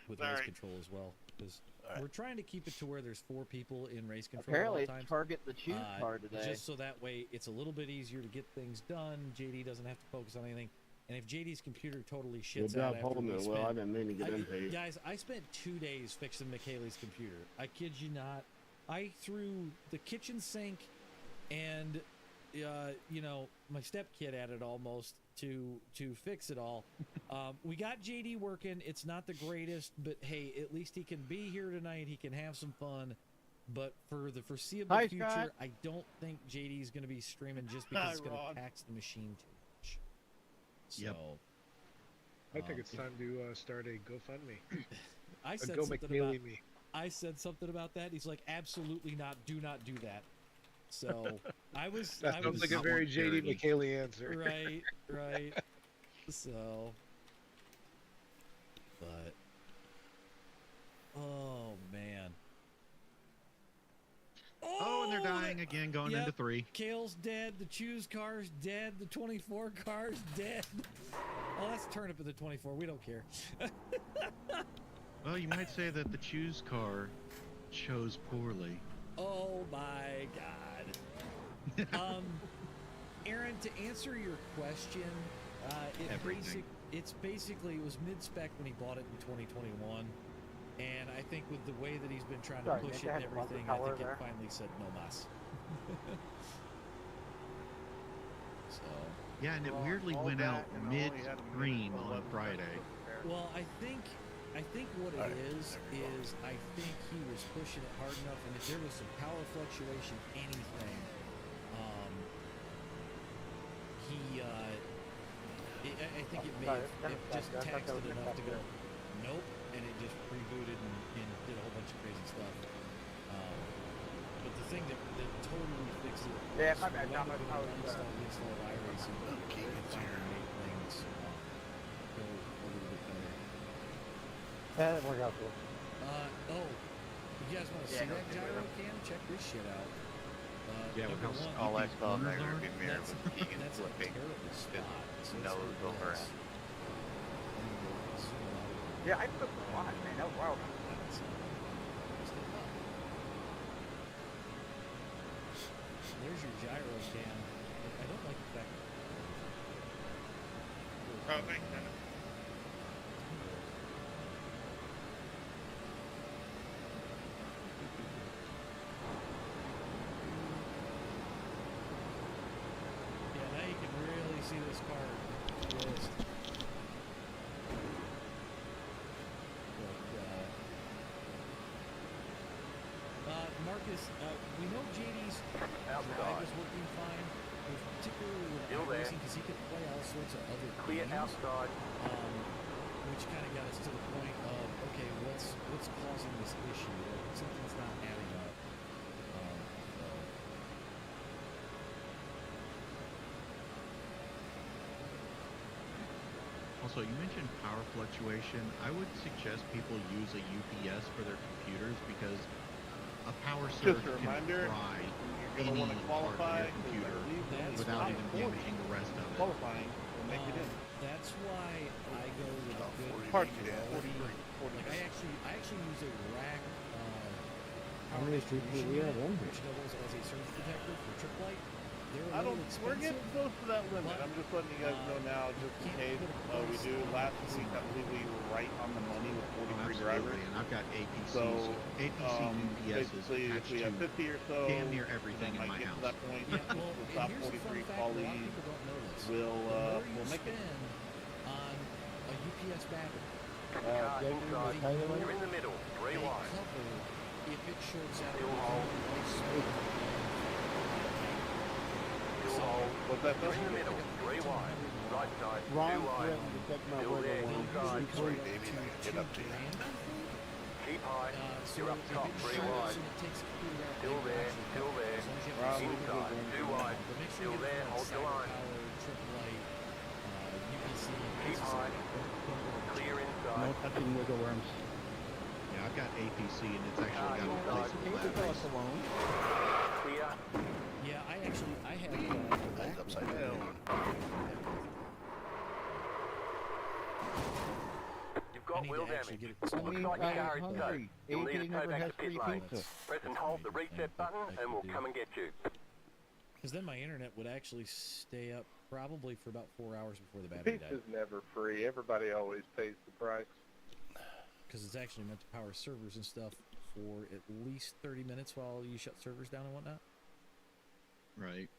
with race control as well, because we're trying to keep it to where there's 4 people in race control Apparently, at all times. target the choose car today. Just so that way it's a little bit easier to get things done. JD doesn't have to focus on anything. And if JD's computer totally shits Good out job after holding we it. spent, Well, I didn't mean to get into you. guys, I spent 2 days fixing McKaylee's computer. I kid you not. I threw the kitchen sink and you know, my stepkid at it almost to fix it all. We got JD working. It's not the greatest, but hey, at least he can be here tonight. He can have some fun. But for the foreseeable future, Scott. I don't think JD's going to be streaming just because it's going to tax the machine too much. So, Yep. I think it's time to start a GoFundMe. I said Go something McNeely about. me. I said something about that. He's like, absolutely not. Do not do that. So I was. That I sounds was, like a very JD McKaylee answer. Right, right. So, but oh man. Oh, and they're dying again, going into 3. Kale's dead. The Choose car's dead. The 24 car's dead. Oh, that's turnip of the 24. We don't care. Well, you might say that the Choose car chose poorly. Oh my God. Aaron, to answer your question, it's basically it was mid-spec when he bought it in 2021, and I think with the way that he's been trying to push it and everything, I think it finally said no mas. So. Yeah, and it weirdly went out mid-screen on Friday. Well, I think what it is I think he was pushing it hard enough, and if there was some power fluctuation, anything, I think it just taxed it enough to go, nope, and it just rebooted and did a whole bunch of crazy stuff. But the thing that totally fixed it was Yeah, my bad, when John, we I was, installed iRacing, Keegan's here. made things go a little bit better. Yeah, that worked out cool. You guys want to see that gyro cam? Check this shit out. Yeah, with number how one, All I saw in my corners are? rearview mirror was Keegan that's a flipping terrible his spot. So let's nose look at over this. it. Yeah, I put a lot, man. That was wild. There's your gyro cam. I don't like the fact Oh, thank you. yeah, now you can really see this car twist. But, Marcus, we know JD's drive is working fine, particularly with Still there. racing because he could play all sorts of other Clear games, outside. which kind of got us to the point of, okay, what's causing this issue? Like, something's not adding up. Also, you mentioned power fluctuation. I would suggest people use a UPS for their computers because a power surge Just a can reminder, fry you're any going to part of qualify your computer That's without why- even damaging the rest of it. qualifying will make it in. That's why I go with a good Hard 40, to do. 40. Like I actually use a rack How many street do we have in here? which doubles as a surge protector for trip light. They're a I don't. little We're expensive. getting close to that limit. but, I'm just letting you guys know now, just in can't case. put a We price do. on Last it. week, I believe we were right on the money with 43 Absolutely, drivers. and I've got APCs. So, APC UPS is basically, if attached we have to 50 or so, damn near everything then in might my get house. to that point. Yeah, well, the and top here's a fun 43 fact, a lot of qualities people don't know this. will The more you will make it. spend on a UPS battery, Car Jason, inside. Taylor? You're in the middle. 3 they wide. cover if it shorts out. Still hold. Still hold. What's that? You're in the middle. 3 wide. Right side. 2 Ron wide. threatened to take my Still word there. on Inside. Sorry, baby, I get up to you. Keep high. So You're up if top, it 3 shows wide. and it takes a computer out, Still they there, actually still cover it, there. as long as you have Rob, the Inside, server. 2 wide. But make sure Still you get there, the hold your line. power, triple light, UPC. Keep high. Clear inside. No touching wiggle worms. Yeah, I've got APC and it's actually got a Inside. replaceable batteries. alone. Clear. Yeah, I have Eyes upside down. You've I got need wheel to actually damage. get it. I Looks mean, like your car I'm is hungry. towed. You'll need AJ to tow never back has to pit free lane. pizza. Press and hold the reset button and we'll come and get you. Because then my internet would actually stay up probably for about 4 hours before the battery died. Pizza's never free. Everybody always pays the price. Because it's actually meant to power servers and stuff for at least 30 minutes while you shut servers down and whatnot. Right.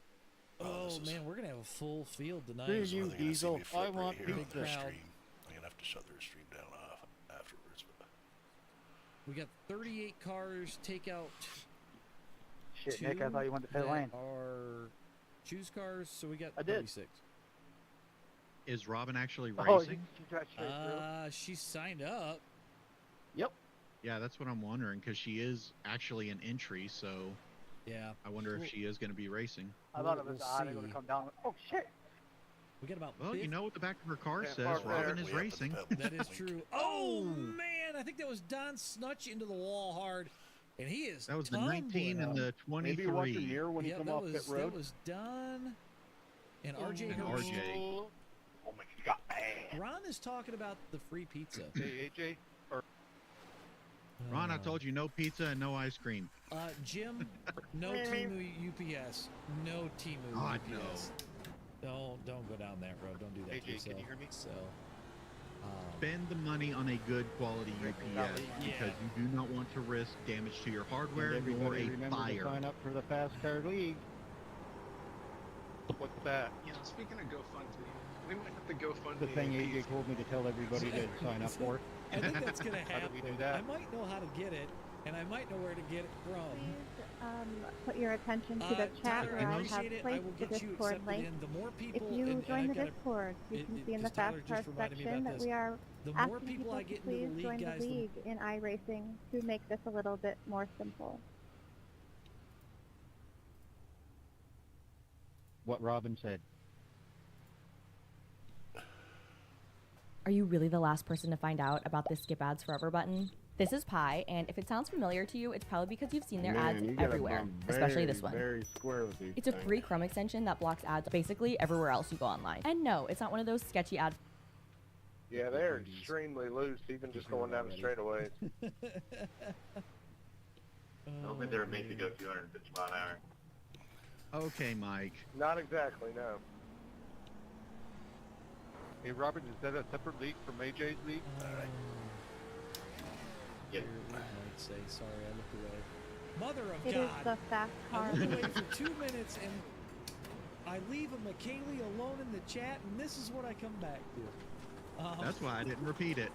Oh man, we're gonna have a full field tonight. Screw So you, they're gonna see Diesel. me flip I want right here on big their crowd. stream. I'm gonna have to shut their stream down off afterwards. But We got 38 cars. Take out Shit, Nick, I thought you wanted to pit that lane. are choose cars, so we got I did. 36. Is Robin actually Oh, you, racing? you drive straight through? She signed up. Yep. Yeah, that's what I'm wondering because she is actually an entry, so Yeah. I wonder if she is going to be racing. I thought it was we'll odd. It would see. have come down. Oh, shit. We got about. Well, you 50 know what the back of her car Can't says. park there. Robin is way up at the racing. pebble. That is true. Oh man, I think that was Don Snutch into the wall hard, and he is. That was the tumbling 19 and up. the Maybe watch your 23. mirror when you Yeah, come that off was pit road. that was Don and RJ. And Hirsch. RJ. Oh my god. Ron is talking about the free pizza. Hey, AJ. Ron, I told you no pizza and no ice cream. Jim, no Timu UPS. No Timu God, UPS. Don't go down that road. Don't do that to AJ, can yourself. you hear me? So, Spend the money on a good quality UPS because you do not want to risk damage to your hardware And nor everybody a remember to fire. sign up for the Fascar League. What's that? Yeah, speaking of GoFundMe, we might have to GoFundMe. The thing a AJ pizza. told me to tell everybody to sign up for. I think that's gonna How do happen. we do that? I might know how to get it, and I might know where to get it from. Please put your attention to the chat Tyler, where I I have appreciate it. I placed will the get you Discord accepted link. in. The more If people, you and join I've the got Discord, you can see in the 'cause Tyler Fascar just reminded me section about that this. we are The more asking people I get to into the please league, join guys, the league in iRacing to make this a little bit more simple. What Robin said. Are you really the last person to find out about the skip ads forever button? This is Pi, and if it sounds familiar to you, it's probably because you've seen their Man, ads you gotta everywhere, bump especially very, this one. Very square with these It's a things. free Chrome extension that blocks ads basically everywhere else you go online. And no, it's not one of those sketchy ads. Yeah, they're extremely loose, even just going down the straightaways. Only they're made to go 250 mile an hour. Okay, Mike. Not exactly, no. Hey, Robert, is that a separate league from AJ's league? Here, we might say, sorry, I looked away. Mother of It is God! the fast I car look away league. for 2 minutes, and I leave a McKaylee alone in the chat, and this is what I come back to. That's why I didn't repeat it.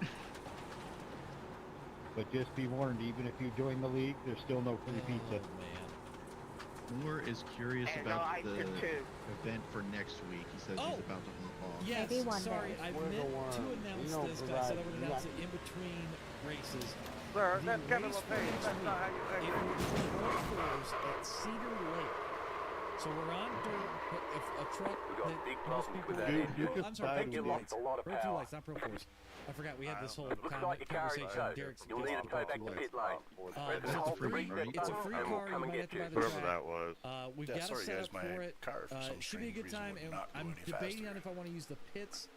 But just be warned, even if you join the league, there's still no free pizza. Moore is curious And about I the did too. event for next week. He says he's about to hop off. Yes, Maybe one sorry, day. I Where's the meant to worm? You announce don't this, but I said I would provide- announce it in between races. Sir, The that's Kevin race for LePage. next That's not how you week, think it it. will be North Force at Cedar Lake. So we're on dirt, but if a truck We got that big most problems people with that oh, engine. I'm sorry, side Pro You 2 lost Lights. a lot of Pro 2 power. Lights, not Pro Force. I forgot we had this whole Looks like your car is conversation. towed. Derek You'll need to tow back to pit lane. Press and it's a hold the free, reset it's a button free and car. we'll come You and might have get to you. buy the Whatever track. that was. We've Yeah, got sorry it set guys, up my for it. car for some Should be a strange good reason time, would and not go I'm any debating faster. on if I want to use the pits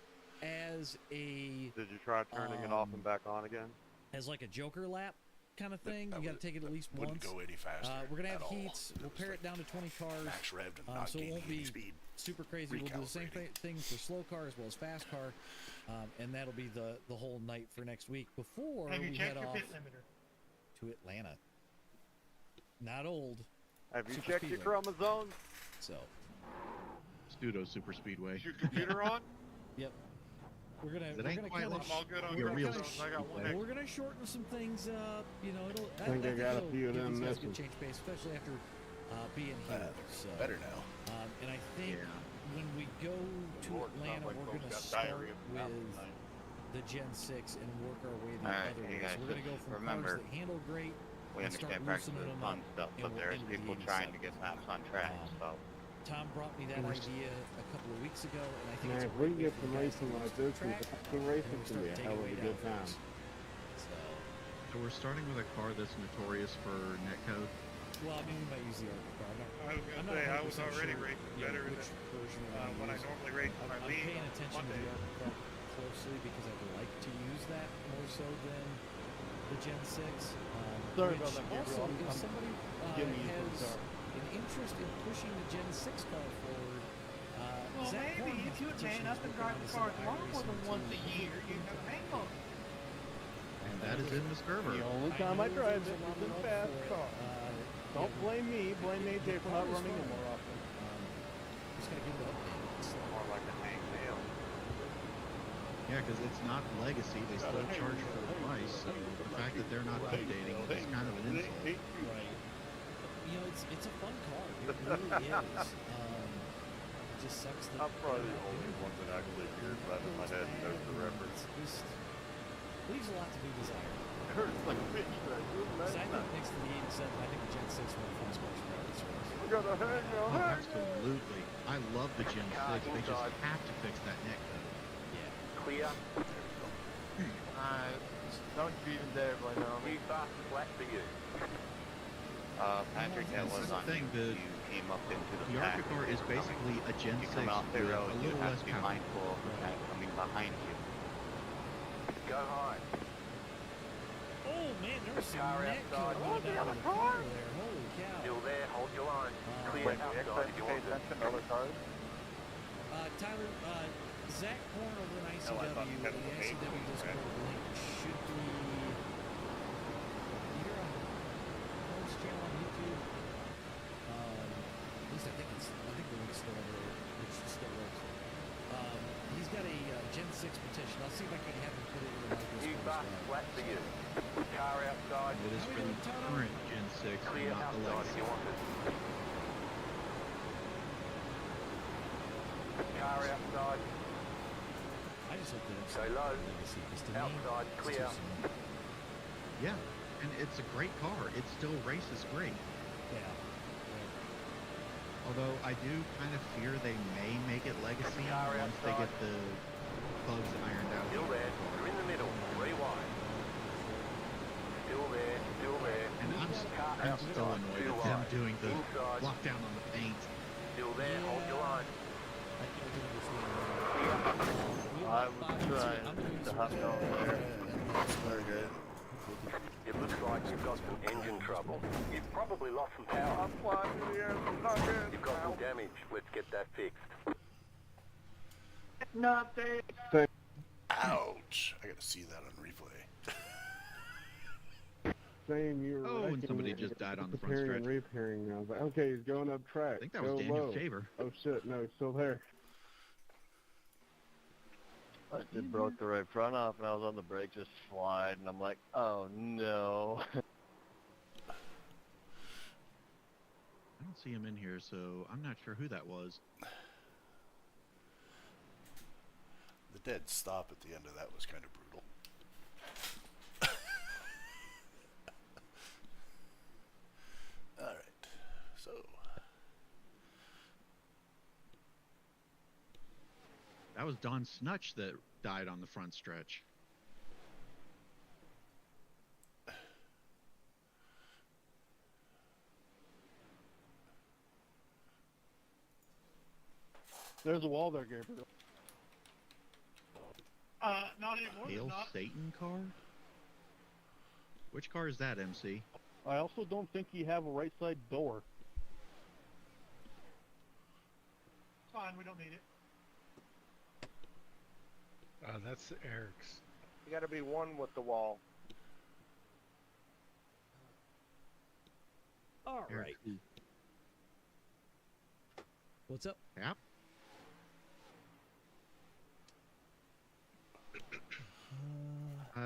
as a Did you try turning it off and back on again? as like a joker lap kind of thing. You got to take it at least Wouldn't once. go any faster. We're gonna have at all. heats. We'll pare it down to 20 cars. Max rev to not So it gain won't any be speed. super crazy. We'll do the same thing for slow car as well as fast car, and that'll be the whole night for next week before Have you we checked head your off pit limiter? to Atlanta. Not old. Have you Super checked your speedway. chromosomes? So Pseudo Super Speedway. Is your computer on? yep. We're gonna It we're ain't gonna quite kind like of I'm all good on your real chromosomes. I got one. speedway. we're gonna shorten some things up. You know, it'll. I think I got a it'll few of give them these guys this good one. change pace, especially after being here. So Better now. And I think when we go to Lord, Atlanta, sounds like we're folks gonna got start diarrhea from that with tonight. the the Gen 6 and work our way the Alright, other you way. guys So we're going to go just from remember, cars that handle great we and start understand practice loosening is them fun up, stuff, and but we'll there's end with people the trying to 87. get laps on track, so. Tom brought me that idea a couple of weeks ago, and I think Man, it's a if we great can way get for some the guys to racing get like used to the this, track, some racing and can be a hell of a good time. So, So we're starting with a car that's notorious for netcode. well, I mean, we might use the Arctic car. I was I'm gonna say, I was 100% already sure, racing you know, better which version we're gonna when I use. normally race when I I'm leave paying on attention to Monday. the Arctic car closely because I'd like to use that more so than the Gen 6. Sorry which about that, Gabriel. Also, if I'm somebody giving you some has car. an interest in pushing the Gen 6 car forward, Well, Zach maybe Horn if has you would man petitions up and working drive on the this car into long more than iRacing once a to- year, you have hang on. And that is in Miss Gerber. The only time I drive it is in Fascar. Don't blame me, blame AJ for not running it more often. Just gotta give it up. More like a hang nail. Yeah, because it's not legacy. They still charge for the price. So the fact that they're not updating it is kind of an insult. Right. You know, it's a fun car. It really is. It just sucks that I'm probably the only one that actually hears that in my head and knows the reference. Just leaves a lot to be desired. It hurts like a bitch that So I think next to the 87, I think the Gen 6 will be fun cars for this race. We got a hang nail. Oh, absolutely. I love the Gen 6. They just have to fix that netcode. Yeah. Clear. Don't you even dare by now. New fast flat for you. Patrick, that was That's the on thing, you. the- You came up into the The pack. Arctic car is basically a Gen You 6 come out the with road, a you little have less to be power. mindful of the guy coming behind you. Go high. Oh man, there was some Car neck outside. coming out of the car there. Holy cow. Still there. Hold your line. Clear Wait, we outside actually if you pay want to. attention to other cars? Tyler, Zach Horn over in ICW, Oh, I thought the that was a ICW maple, Discord link should be either on Horn's channel on YouTube. At least I think the link's still over there, which still works. He's got a Gen 6 petition. I'll see if I can have him put it in the New micro fast flat for you. Car outside. It is for the current Gen 6, Clear not the outside if legacy. you want it. Car outside. I just hope that Go low. legacy, 'cause to me, Outside. it's Clear. too soon. Yeah, and it's a great car. It still races great. Yeah. Although I do kind of fear they may make it legacy Car once they outside. get the bugs ironed out. Still there. You're in the middle. Rewind. Still there. Still there. And I'm Car still outside. annoyed Too at them wide. doing the Inside. lockdown on the paint. Still there. Hold your line. I can understand that. I was trying to hop down there. Very good. It looks like you've got some engine trouble. You've probably lost some power. I'm flying in the air. I'm not good. You've got some damage. Let's get that fixed. Nothing. Ouch! I gotta see that on replay. Saying you were Oh, and wrecking somebody it, just died on the front preparing and stretch. repairing. I was like, okay, he's going up track. I think that Go was Daniel low. Shaver. Oh shit, no, he's still there. I just broke the right front off and I was on the brake just slide and I'm like, oh no. I don't see him in here, so I'm not sure who that was. The dead stop at the end of that was kind of brutal. Alright, so. That was Don Snutch that died on the front stretch. There's a wall there, Gabriel. Not anymore. Hail Not. Satan car? Which car is that, MC? I also don't think you have a right side door. Fine, we don't need it. That's Eric's. You gotta be one with the wall. All right. What's up? Yep.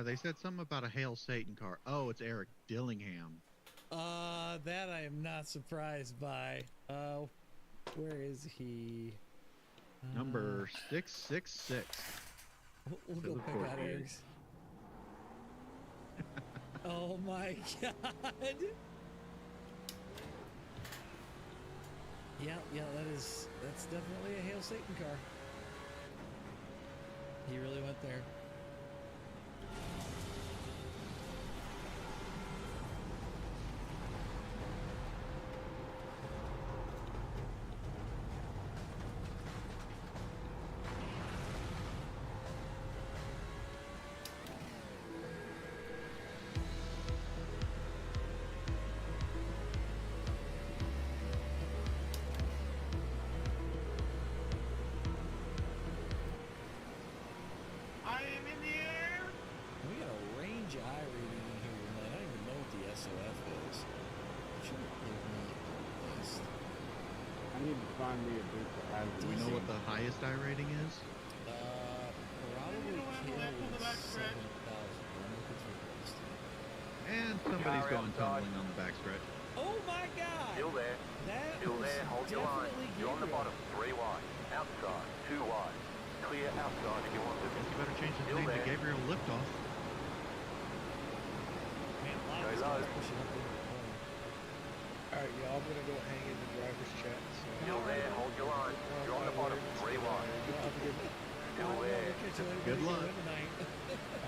They said something about a Hail Satan car. Oh, it's Eric Dillingham. That I am not surprised by. Where is he? Number 666. We'll To go the pick court out case. Eric's. Oh my god. Yeah, that's definitely a Hail Satan car. He really went there. I am in the air. We got a range of I rating in here tonight. I don't even know what the SOF is. Should give me a list. I need to find me a dude that has Do we know what the highest I rating is? Probably kill 7,000. I'm looking through the list. And somebody's Car going outside. tumbling on the backstretch. Oh my god! Still there. That Still was there. Hold your line. definitely You're on the Gabriel. bottom. 3 wide. Outside. 2 wide. Clear outside if you want to. You better change his Still name to there. Gabriel Liftoff. Man, a lot of Go these low. guys pushing up in the corner. Alright, y'all, I'm gonna go hang in the driver's chat. So. Still there. Hold your line. You're on the bottom. 3 wide. Still there. Good luck.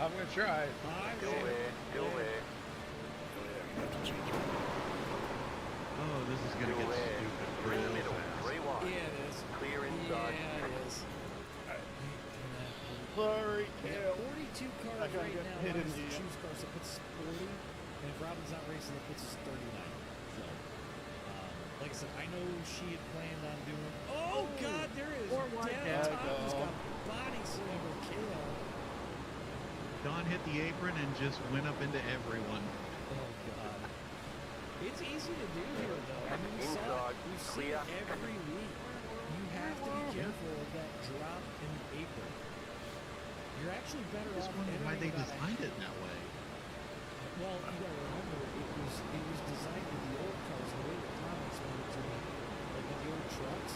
I'm gonna try. Still there. Still there. Oh, this is gonna Still get there. stupid You're in the real middle. fast. 3 wide. Yeah, it is. Clear inside. Yeah, it is. Sorry, Yeah, Kale. 42 I cars gotta right get now. hit in Minus the the- choose cars, that puts us 40. And if Robin's not racing, that puts us 39. So, like I said, I know she had planned on doing. Oh, God, there is. Poor white Dad cat. Thomas got body slammer kill. Don hit the apron and just went up into everyone. Oh, God. It's easy to do here, though. I mean, we saw it. Inside, We see clear. it every week. You have to be careful of that drop in the apron. You're actually better I just off wonder why they entering about a designed it that way. Well, you gotta remember, it was designed with the old cars, the way the comics made it to me, like with the old trucks.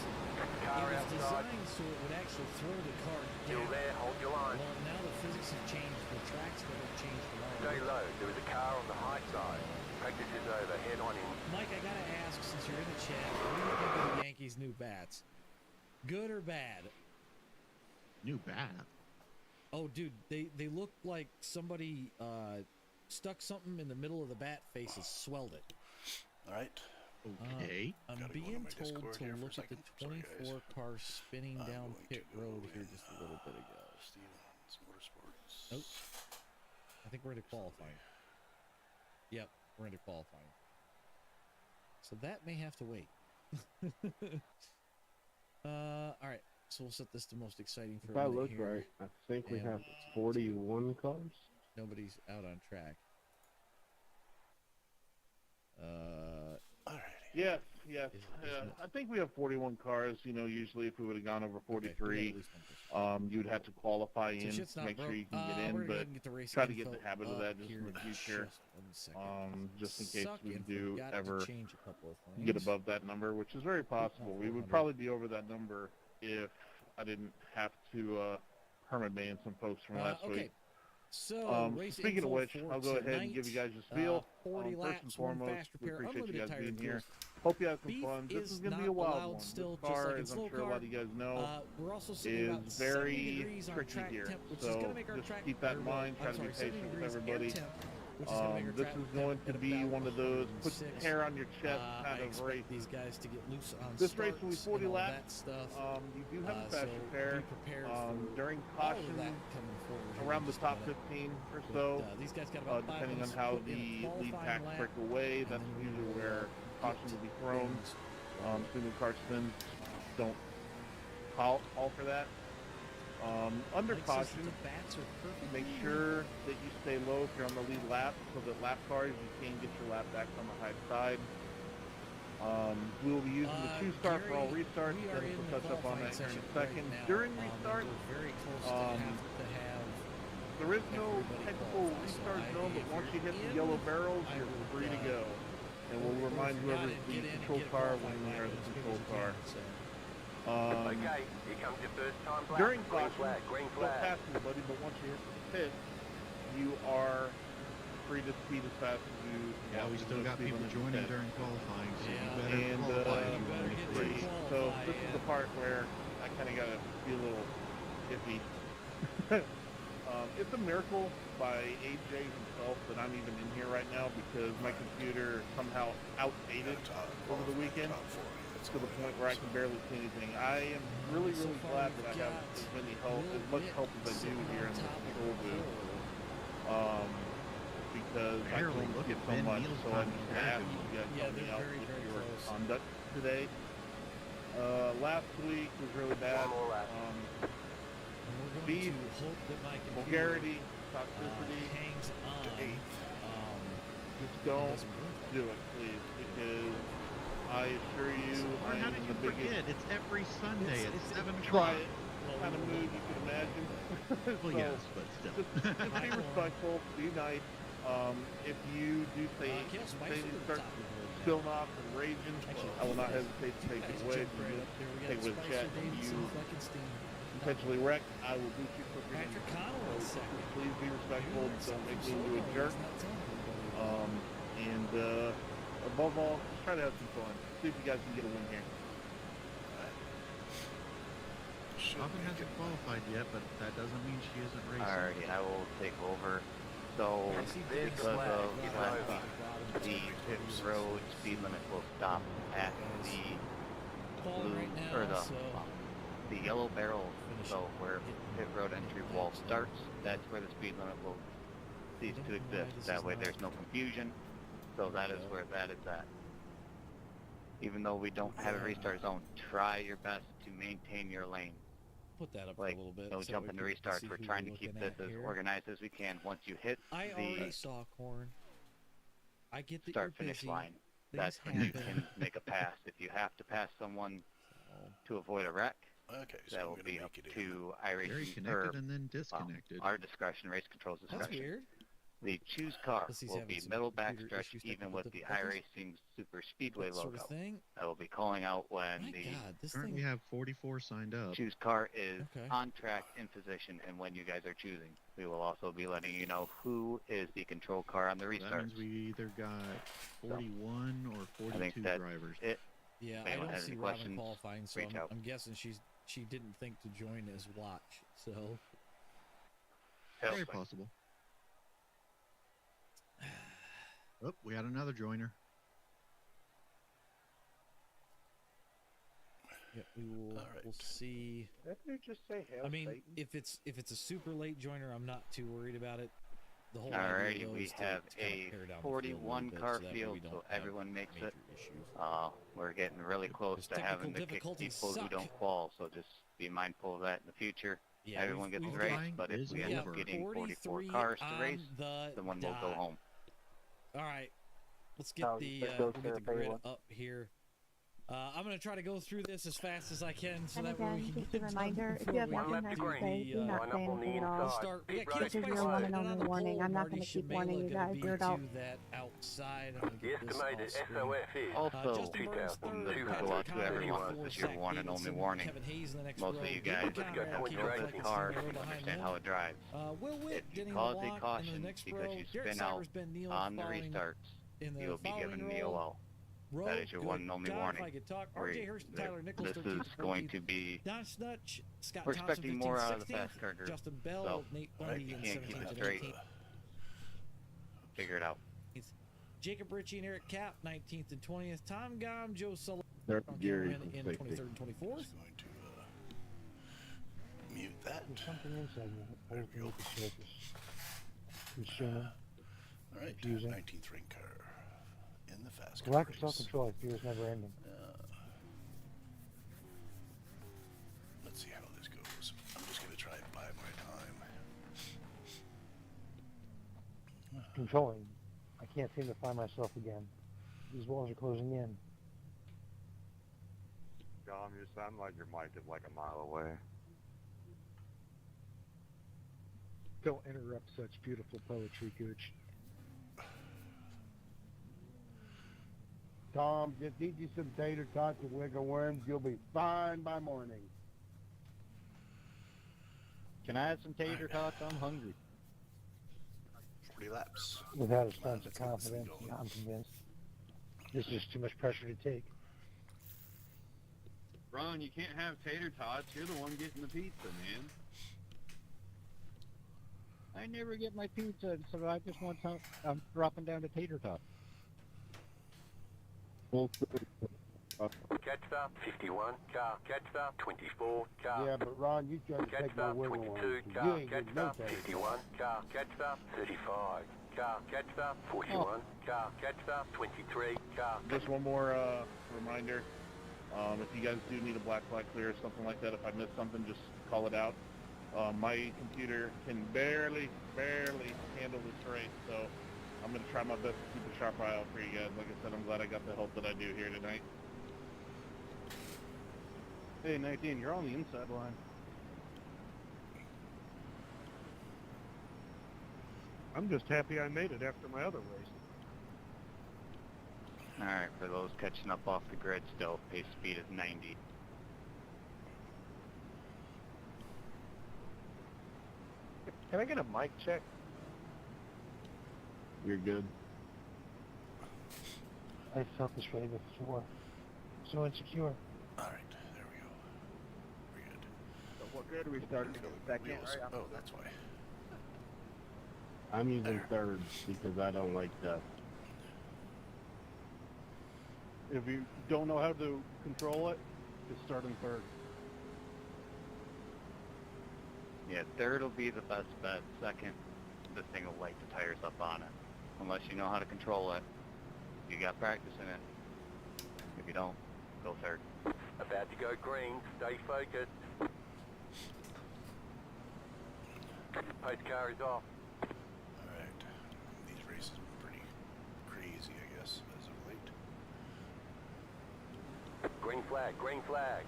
Car It was outside. designed so it would actually throw the car Still down. there. Hold your line. Well, now the physics have changed, the tracks that have changed a lot. Stay low. There is a car on the high side. Practice is over. Head on in. Mike, I gotta ask, since you're in the chat, what do you think of the Yankees' new bats? Good or bad? New bat. Oh, dude, they look like somebody stuck something in the middle of the bat face and swelled it. Alright. Okay. I'm Gotta go to being my told Discord to here for a look at the second. Sorry, guys. 24 car spinning I'm down going pit to go road here in, just a little bit ago. Stevens Motorsports. Nope. I think we're into qualifying. Yep, we're into qualifying. So that may have to wait. Alright, so we'll set this to most exciting for If I everybody look here. right, I think we And have 41 cars. Nobody's out on track. Alrighty. Yes. Is I think we have 41 cars. You know, usually if we would have gone over Okay, we got 43, at least one person. you'd have to qualify So in shit's to not make sure broke. you can get We're in, gonna go but ahead and get the race try to get info the habit of up that just here in the future. Just 1 second. Just in case Suck we and do forgot to ever change a couple of things. get above that number, which is very possible. We would 400. probably be over that number if I didn't have to permit ban some folks from last okay. week. So, race Speaking of info which, for I'll go ahead and tonight, give you guys a spiel. 40 First laps, and one foremost, fast we repair, appreciate you unlimited guys tire being here. fills. Hope you have some Beef fun. This is is going to be not a wild allowed one. still, This just car, like in as I'm sure a Slocar. lot of you guys know, We're also sitting is about 70 very degrees on tricky track here. temp, which is So going to make our just track keep that in or, mind. Try I'm to be sorry, 70 patient with degrees everybody. air temp, which is going to make our This track is going temp to at be about one of those put 106. hair on your chest I kind of expect race. these guys to get loose on This race will be starts 40 and all laps. that stuff. You do have a So fast repair. be prepared for During all of caution, that coming forward here in around the just a top minute. 15 or But, so, these guys got about 5 depending on minutes to how put in a the lead qualifying packs lap, break away, and that's then we usually will where caution will be thrown. things So new car spins don't call for that. Under Mike says that caution, the bats are perfect. make sure that you stay low if you're on the lead lap, so that lap cars, you can get your lap back on the high side. We will be using the 2-star for all Gary, restarts. we are Dennis in will the touch up on qualifying that here in session a second. right now, During and restart, we're very close to have there is no everybody technical qualify. So restart zone, but if once you you're hit the in, yellow barrels, I you're would, free to go. And we'll or remind if you're not whoever's in, the get in and control get a car qualifying when we lap are the as quick control as you car. can, so. Okay, here comes your first time black. During Green caution, flag, green don't flag. pass anybody, but once you hit the pit, you are free to speed as fast as you Yeah, want. we There's still no got speed people limit joining set. during qualifying, so you Yeah. better And qualify if you better want to get make to the race. so qualify, this is yeah. the part where I kind of got to be a little iffy. It's a miracle by AJ himself that I'm even in here right now because my computer somehow outdated over the weekend to the point where I can barely see anything. I am really, So really far glad we've that I have got as many help, as Will much Witt help as I do sitting here on in the top of control the booth. pole. Because I Barely. don't Look get at so Ben much, Neal's so time I'm just compared gonna ask to you guys to Yeah, help me they're out very, with very your close. conduct today. Last week was really bad. One more lap. And we're going Speed, to hope that my computer vulgarity, toxicity, hangs on. just don't doesn't ruin it. do it, please, because I assure you, Or I how am did in you the biggest forget? It's every Sunday at 7 try o'clock. it kind of mood you can imagine. Well, So, yes, but still. just be respectful, be nice. If you do say Yes, say Mike's you at the start top of the board now. spilling off and raging, Actually, I will not yes. hesitate to take it Guys, away. jump right up there. We got Take it with a Spicer chat. If Davidson, you Fleckenstein. potentially wreck, I will boot you quicker than Patrick Connell in so second. please be respectful. Don't make me into a Slocar, jerk. he's not telling anybody. And above all, just try to have some fun. See if you guys can get a win here. Robin hasn't qualified yet, but that doesn't mean she isn't racing. Alrighty, I will take over. So, There's the because flag. of Get last over. week, the pit road speed limit will stop at the Calling blue, right now, or the, so the yellow barrel. finish So it. where pit road entry wall starts, that's where the speed limit will cease to exist. That way there's no confusion. So that is where that is at. Even though we don't have a restart zone, try your best to maintain your lane. Put that up for Like, a little bit. no so jumping we to can restarts. see We're who trying to looking keep this at as here. organized as we can. Once you hit I the already saw Corn. I get that start you're finish busy. line, Things that's when you happen. can make a pass. If you have to pass someone to avoid a wreck, Okay, so that I'm will gonna be make up it in. to Very iRacing connected and then disconnected. our discretion, race controls That's discretion. weird. The choose car Unless he's will having be some middle computer backstretch issues, even technical with the difficulties. iRacing Super Speedway That sort logo. of thing. I will be calling out when My the God, this Currently thing. have 44 signed up. choose car is Okay. on track in position and when you guys are choosing. We will also be letting you know who is the control car on the That restart. means we either got 41 or I think 42 that's drivers. it. Yeah, If I anyone don't has see any Robin questions, qualifying, so reach out. I'm guessing she didn't think to join as watch. So Very possible. Oh, we had another joiner. yeah, we'll see. Didn't you just say hail I mean, Satan? if it's a super late joiner, I'm not too worried about it. The whole idea, Alrighty, though, we is to have kinda a pare down the field a little 41 bit car so that way we field, don't so have everyone makes major it. issues. We're getting really close to having to kick difficulties people who suck. don't qual, so just be mindful of that in the future. Yeah, Everyone gets we've a race, got- but if is we end up over. getting 44 43 cars to on race, the someone will go dot. home. All right, let's get Oh, the let's go we'll get the for grid everyone. up here. I'm gonna try to go through this as fast as I can, so And that way we again, can just get a it reminder, done if you have before we nothing get nice to to say, the, do not line say up on the anything at all. inside. start. We got Keep Keith running, This is keep your Spicer one running. and standing only on the warning. pole. I'm not Marty going to keep Shamela warning you gonna guys. be You're adults. to that outside. I'm gonna The get this estimated off screen. SOF is Also, Justin Burns third, this will Patrick go out to Conrad everyone. fourth, This is your Zach one and only Davidson, warning. Kevin Hayes in the next Most row. of you Gabriel guys Conrad, know Caleb the know this Fleckenstein car in the row and behind understand them. how it drives. Will Witt, If you Denny cause a LeBlanc in the caution next because row. you Garrett spin out Cybers, Ben Neal on the following restarts, in the you will be following given the row. OL. Row, That is your one and good only God, warning. If I could talk. We're- RJ Hurst and Tyler Nichols, This 13th is to going 14th. to be. Don Snutch, Scott We're Thompson, expecting 15th, more out of the 16th. Fascar group. Justin Bell, So, Nate right, Bundy you in can't keep 17th it and straight. 18th. Figure it out. Jacob Ritchie and Eric Cap, 19th and 20th. Tom Gom, Joe Sullivan There's on Gary camera in from 23rd and 24th. Just going to mute that. There's something inside me. I don't think the surface. Consuming. All right, Confusing. 19th ring car in the fast The car lack of race. self-control, I fear, is never ending. Let's see how this goes. I'm just going to try and buy my time. Controlling. I can't seem to find myself again. These walls are closing in. Dom, you sound like your mic is like a mile away. Don't interrupt such beautiful poetry, Gooch. Tom. Just eat you some tater tots and wiggle worms. You'll be fine by morning. Can I have some tater tots? I'm hungry. 40 laps. Without a Come on, sense of let's get this thing confidence, going. I'm convinced. This is too much pressure to take. Ron, you can't have tater tots. You're the one getting the pizza, man. I never get my pizza, so I just want some. I'm dropping down to tater tot. Catch up, 51, car, catch up, 24, car. Yeah, but Ron, you try to Catch take my up, wiggle 22, worms. You car, ain't catch getting no up, tater. 51, car, catch up, 35, car, catch up, 41, car, catch up, 23, car. Just one more reminder. If you guys do need a black flag clear or something like that, if I miss something, just call it out. My computer can barely handle this race, so I'm going to try my best to keep a sharp eye out for you guys. Like I said, I'm glad I got the help that I do here tonight. Hey, 19, you're on the inside line. I'm just happy I made it after my other race. Alright, for those catching up off the grid still, pace speed is 90. Can I get a mic check? You're good. I felt this way before. So insecure. Alright, there we go. We're good. So what grid are we starting to go? Second, Wheels. right? Oh, that's why. I'm using There. third because I don't like dust. If you don't know how to control it, just start in third. Yeah, third will be the best bet. Second, this thing will light the tires up on it. Unless you know how to control it. You got practice in it. If you don't, go third. About to go green, stay focused. Post car is off. Alright. These races have been pretty crazy, I guess, as of late. Green flag, green flag.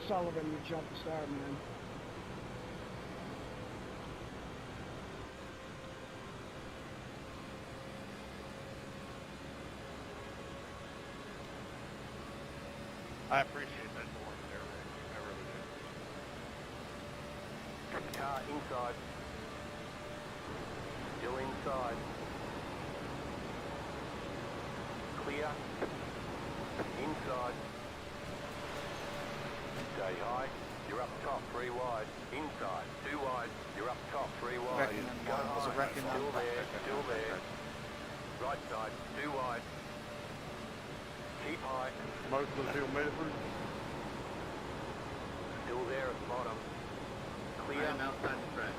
Sullivan, you jump the start, man. I appreciate that work there, Rick. I really do. Car inside. Still inside. Clear. Inside. Stay high. You're up top, 3 wide. Inside, 2 wide. You're up top, 3 wide. Go high. Still there, still there. Right side, 2 wide. Keep high. Most of the field made it through. Still there at the bottom. Clear. outside the track.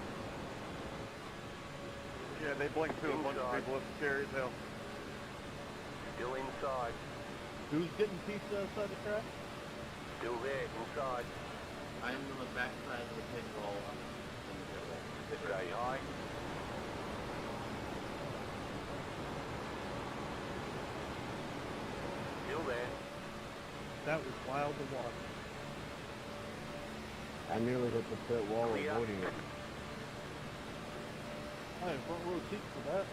Yeah, they blinked too. A bunch of people. It's scary as hell. Still inside. Who's getting pizza outside the track? Still there, inside. I'm on the back side of the pit wall. Stay high. Still there. That was wild to watch. I nearly hit the pit wall Clear. avoiding it. I have front row seats for that.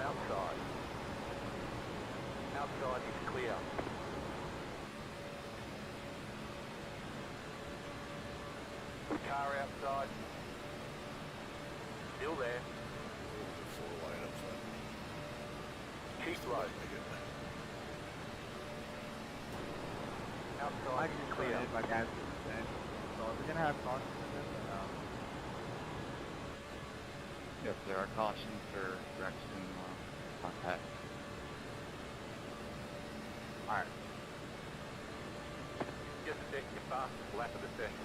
Outside. Outside is clear. Car outside. Still there. Full line up front. Keep low. Outside is clear. My guys so are we gonna have cautions in this or no? Yes, there are cautions for direction contact. Alright. Just a sec, you're fastest lap of the session.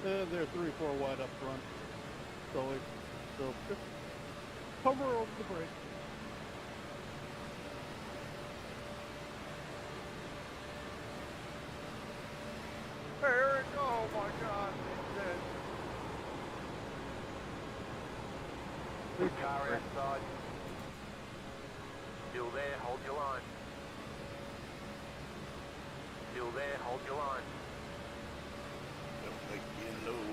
They're 3-4 wide up front. So just hover over the brake. Eric, oh my God, he's dead. Good car outside. Still there, hold your line. Still there, hold your line. Don't make me low.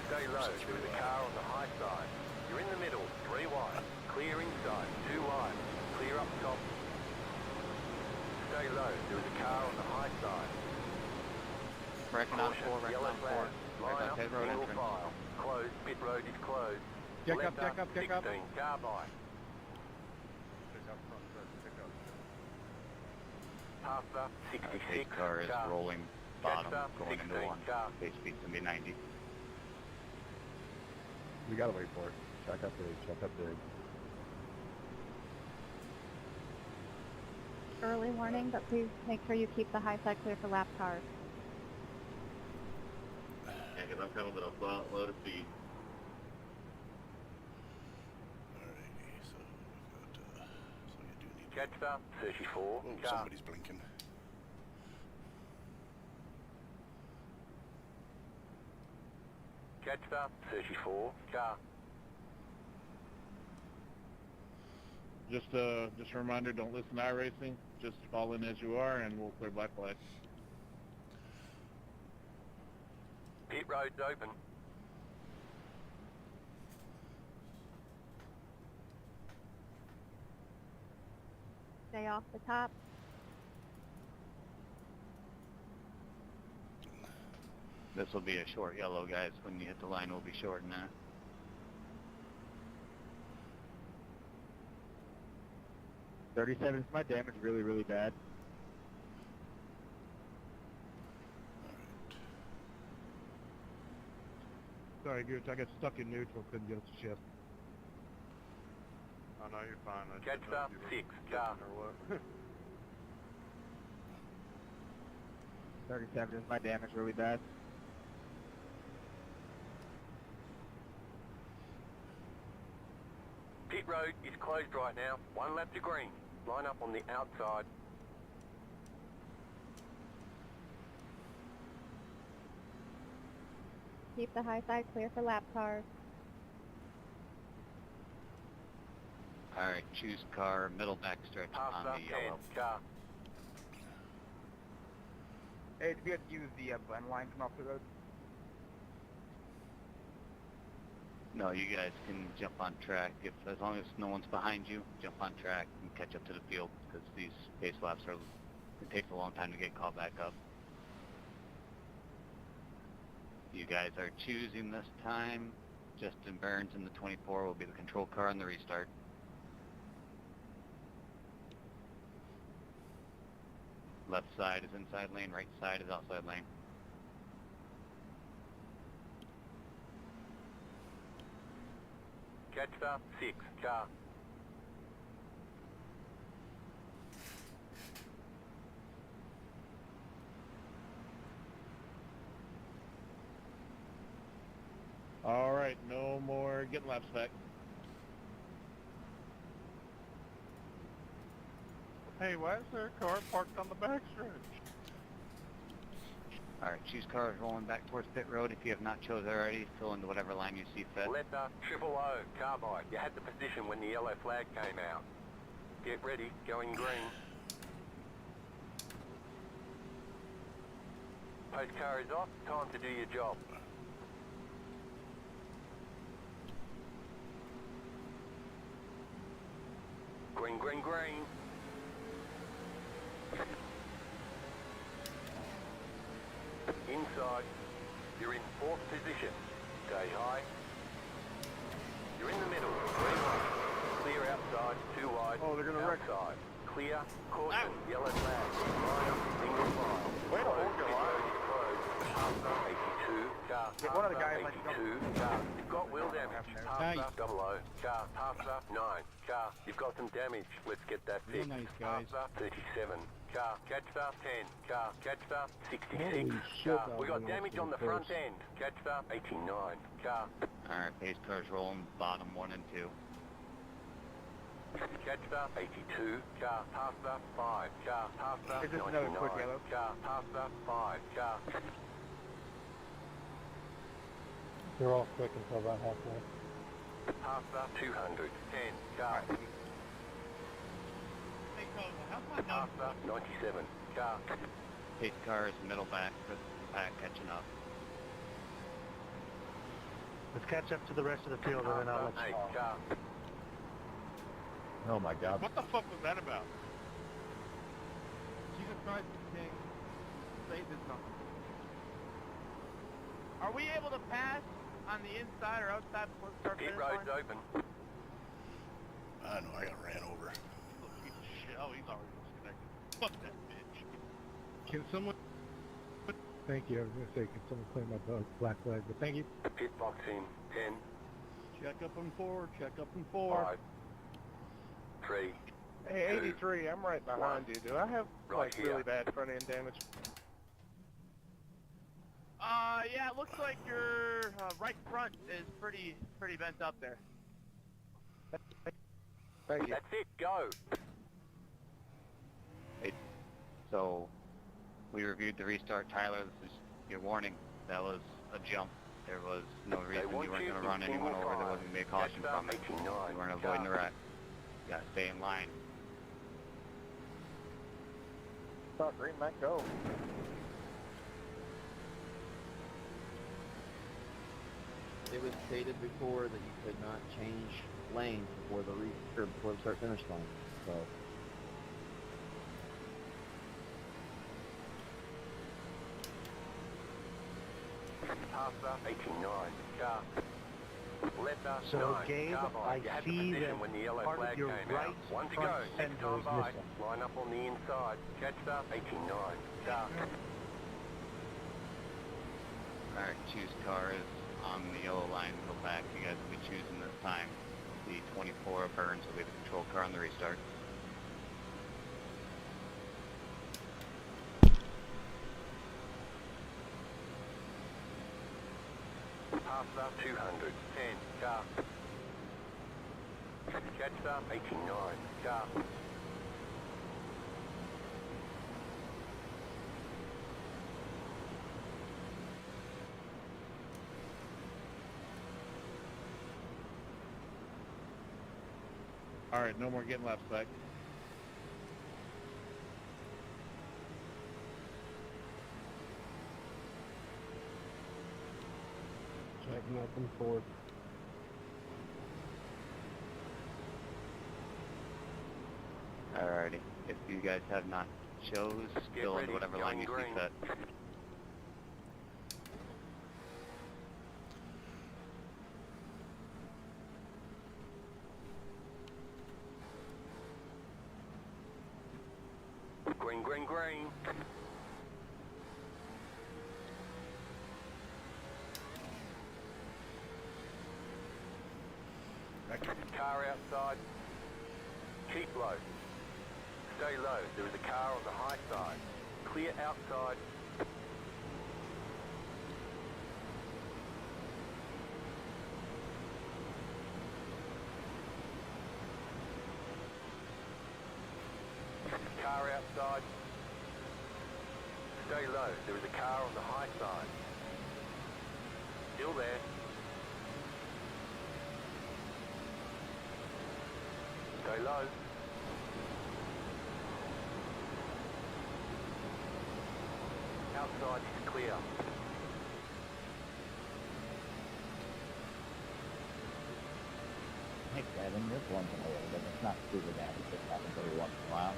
Stay low, there is a car on the high side. You're in the middle, 3 wide. Clear inside, 2 wide. Clear up top. Stay low, there is a car on the high side. Braking on 4, braking Yellow on 4. flag. Right Line on up, pit road single entrance. file. Closed, pit road is closed. Check Left up, check up, check up. 16, car by. Pick up front, sir. Pick up. Passer, 66, Pace car is car. rolling bottom, Jetstar, going into 16, 1. car. Pace speed's gonna be 90. We gotta wait for it. Check up big. Check up big. Early warning, but please make sure you keep the high side clear for lap cars. Yeah, because I'm coming with a load of speed. Alrighty, so we've got, so you do need... Jetstar, 34, Oh, car. somebody's blinking. Jetstar, 34, car. Just a reminder, don't listen to iRacing. Just fall in as you are, and we'll clear black flag. Pit road's open. Stay off the top. This will be a short yellow, guys. When you hit the line, we'll be short now. "37's my damage really, really bad." Sorry, Gooch, I got stuck in neutral, couldn't get it to shift. Oh, no, you're fine. I didn't know Jetstar, if you were 6, shifting car. or what. 37's my damage really bad. Pit road is closed right now. 1 lap to green. Line up on the outside. Keep the high side clear for lap cars. Alright, choose car, middle back stretch on Passer, the yellow. 10, car. Hey, do we have to use the blend line come off the road? No, you guys can jump on track. As long as no one's behind you, jump on track and catch up to the field, because these pace laps it takes a long time to get caught back up. You guys are choosing this time. Justin Burns in the 24 will be the control car on the restart. Left side is inside lane, right side is outside lane. Jetstar, 6, car. All right, no more getting laps back. Hey, why is there a car parked on the backstretch? Alright, choose car is rolling back towards pit road. If you have not chose already, fill into whatever line you see fit. Letter, triple O, carbide. You had the position when the yellow flag came out. Get ready, going green. Post car is off, time to do your job. Green, green, green. Inside, you're in 4th position. Stay high. You're in the middle, 3 wide. Clear outside, 2 wide. Oh, they're gonna wreck. Outside. Clear, caution, yellow flag. Line up, single file. Way to hold your line. Pit road is closed. Passer, 82. car. Yeah, one of the guys like 82, car. You've got wheel damage. Nice. Half double O, car. Half 9, car. You've got some damage. Let's get that Real fixed. nice, guys. Half 37, car. Catch star 10, car. Catch star 66, Holy shit, car. that We got was damage on the close. front end. Catch star 89, car. Alright, pace car's rolling bottom 1 and 2. Catch star 82, car. Half star 5, car. Half star Is this another 99, quick yellow? car. Half star 5, car. They're all quick until about halfway. Half star 200, 10, car. Hey, Cole, how's my Half star 97, car. Pace car is middle back, back catching up. Let's catch up to the rest of the field, and Half then I'll star let 8, you know. car. Oh my God. What the fuck was that about? Jesus Christ, King. Say this something. Are we able to pass on the inside or outside before we start Pit finish road's line? open. I know, I got ran over. Oh, shit. Oh, he's already disconnected. Fuck that bitch. Can someone... Thank you. I was going to say, can someone clear my black flag? But thank you. Pit box in, 10, Check up and forward. Check up and forward. 5, 3, Hey, 83, I'm right behind you. Do I have Right like here. really bad front end damage? Yeah, it looks like your right front is pretty bent up there. Thank you. That's it, go. So, we reviewed the restart. Tyler, this is your warning. That was a jump. There was no reason you want weren't you going to in run anyone over. There 4-5. wasn't going to be a caution Catch from up, it. 89, You weren't avoiding the wreck. You got to stay in line. Start green, Mac, go. It was stated before that you could not change lanes before before the start finish line. So Half star 89, car. Left us So, 9, Gabe, car by. I You had the see position that when the yellow part of flag your came right out. One to front go, next fender time is by. missing. Line up on the inside. Catch star 89, car. Alright, choose car is on the yellow line. Go back. You guys will be choosing this time. The 24 of Burns will be the control car on the restart. Half star 200, 10, car. Catch star 89, car. Alright, no more getting left, Spec. Checking up and forward. Alrighty. If you guys have not chose, fill ready, into whatever line you going see green. set. Green, green, green. Car outside. Keep low. Stay low. There is a car on the high side. Clear outside. Car outside. Stay low. There is a car on the high side. Still there. Stay low. Outside is clear. hey Kevin, this one's a little bit. It's not super bad. It just happens every once in a while.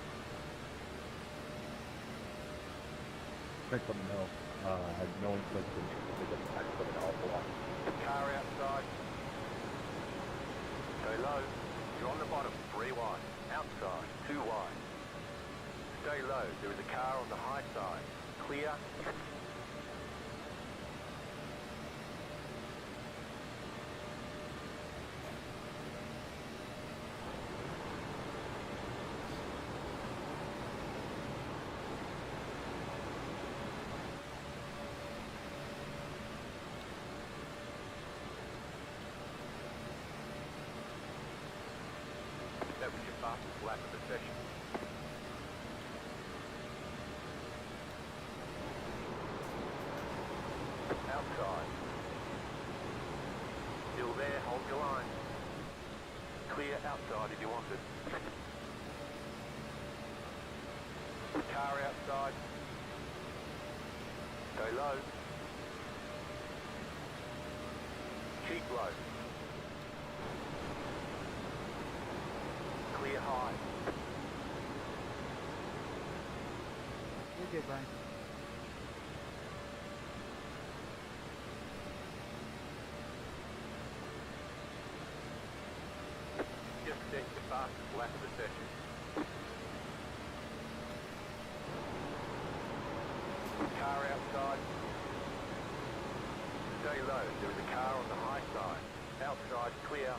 Check on the mill. Had no infliction. I put it all for one. Car outside. Stay low. You're on the bottom. 3 wide. Outside. 2 wide. Stay low. There is a car on the high side. Clear. lap of the session. Outside. Still there, hold your line. Clear outside if you want it. Car outside. Go low. Keep low. Clear high. You're good, Brian. Just set your fastest lap of the session. Car outside. Stay low. There is a car on the high side. Outside, clear.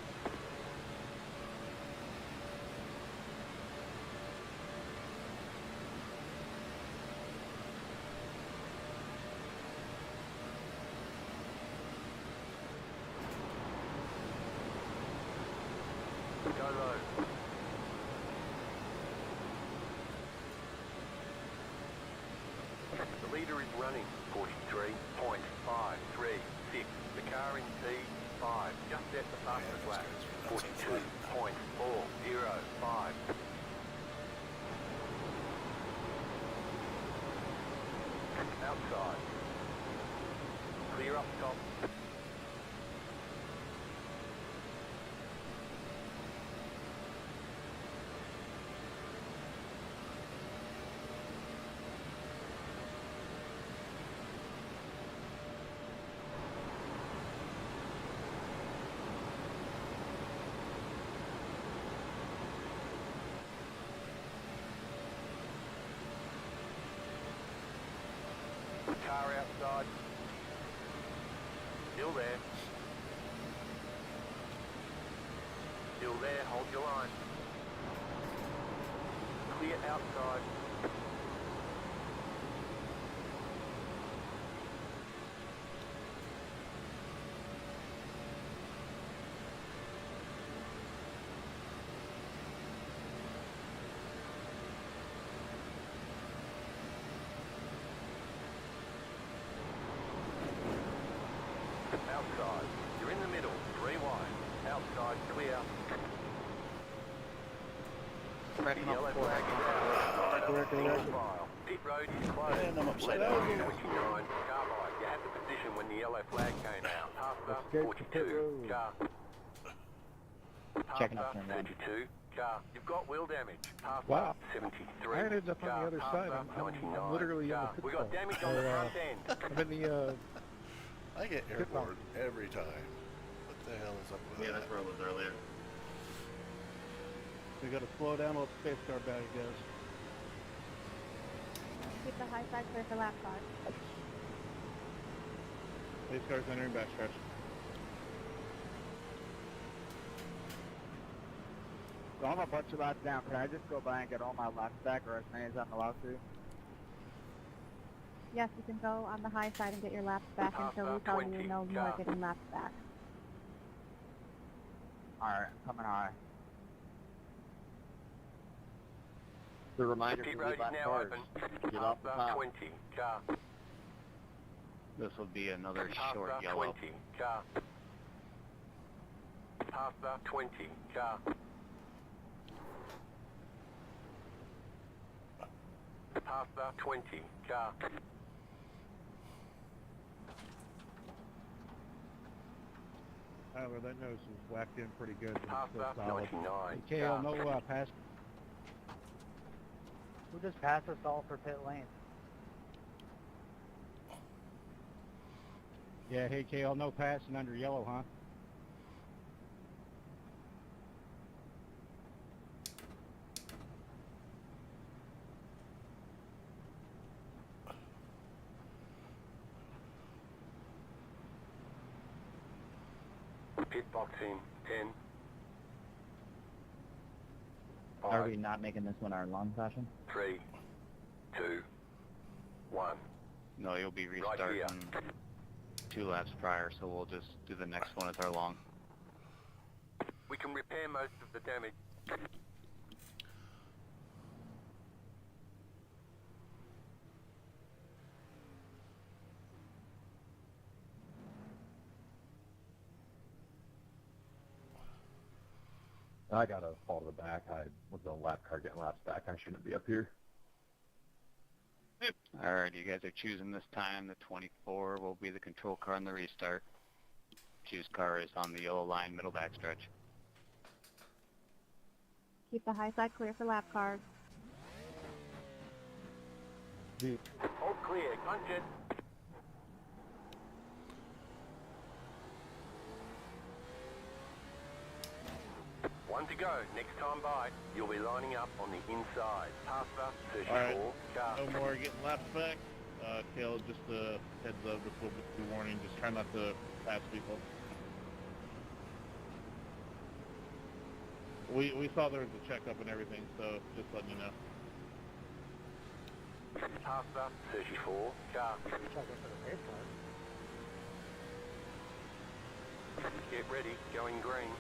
Go low. The leader is running 43.536. The car in P5 just set the fastest lap. 42.405. Outside. Clear up top. Car outside. Still there. Still there, hold your line. Clear outside. Outside. You're in the middle. 3 wide. Outside, clear. Cracking Yellow up flag is out. Single file. Pit road is closed. And I'm upside Left down. 29. Car by. You had the position when the yellow flag came out. Passer, Escape the pit 42. road. Car. Checking Passer, up turn one. 32. Car. You've got wheel damage. Passer, Wow. 73. I ended up on Car. the other side. Passer, I'm 99. literally in the Car. pit We got stop. damage on the front end. I'm in the, I get Pit airborne every time. What the hell is up with that? where I was earlier. We gotta slow down while the space car bag goes. Keep the high side clear for lap car. Space car's entering backstretch. So I'm a bunch of laps down. Can I just go by and get all my laps back, or as many as I'm allowed to? Yes, you can go on the high side and get your laps back until we tell you no more getting laps back. Alright, coming high. The reminder Pit to road leave is lap now cars. open. Get off the Passer, top. 20. Car. This will be another short Passer, yellow. 20. Car. Passer, 20. Car. Passer, 20. Car. Tyler, that nose was whacked in pretty good. But it's still Passer, solid. 99. KL, no pass. Who just passed us all for pit lane? Yeah, hey, KL, no passing under yellow, huh? Pit box in. 10. Are 5, we not making this one our long session? 3, 2, 1. No, you'll be Right restarting here. 2 laps prior, so we'll just do the next one as our long. We can repair most of the damage. I gotta fall to the back. I was on a lap car getting laps back. I shouldn't be up here. Alright, you guys are choosing this time. The 24 will be the control car on the restart. Choose car is on the yellow line, middle backstretch. Keep the high side clear for lap cars. All clear, punch it. One to go. Next time by, you'll be lining up on the inside. Passer, 34, Alright, car. no more getting laps back. Kale, just a heads up, just a little bit of warning. Just try not to pass people. We saw there was a checkup and everything, so just letting you know. Passer, 34, car. Get ready, going green.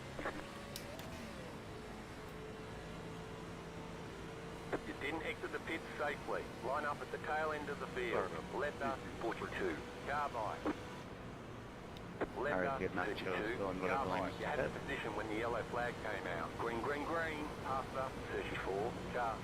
You didn't exit the pits safely. Line up at the tail end of the field. Letter 42. Carbide. Letter Alright, get 32. going whatever line Carbide. You had the position when the yellow flag came out. Green, green, green. Passer 34. Car.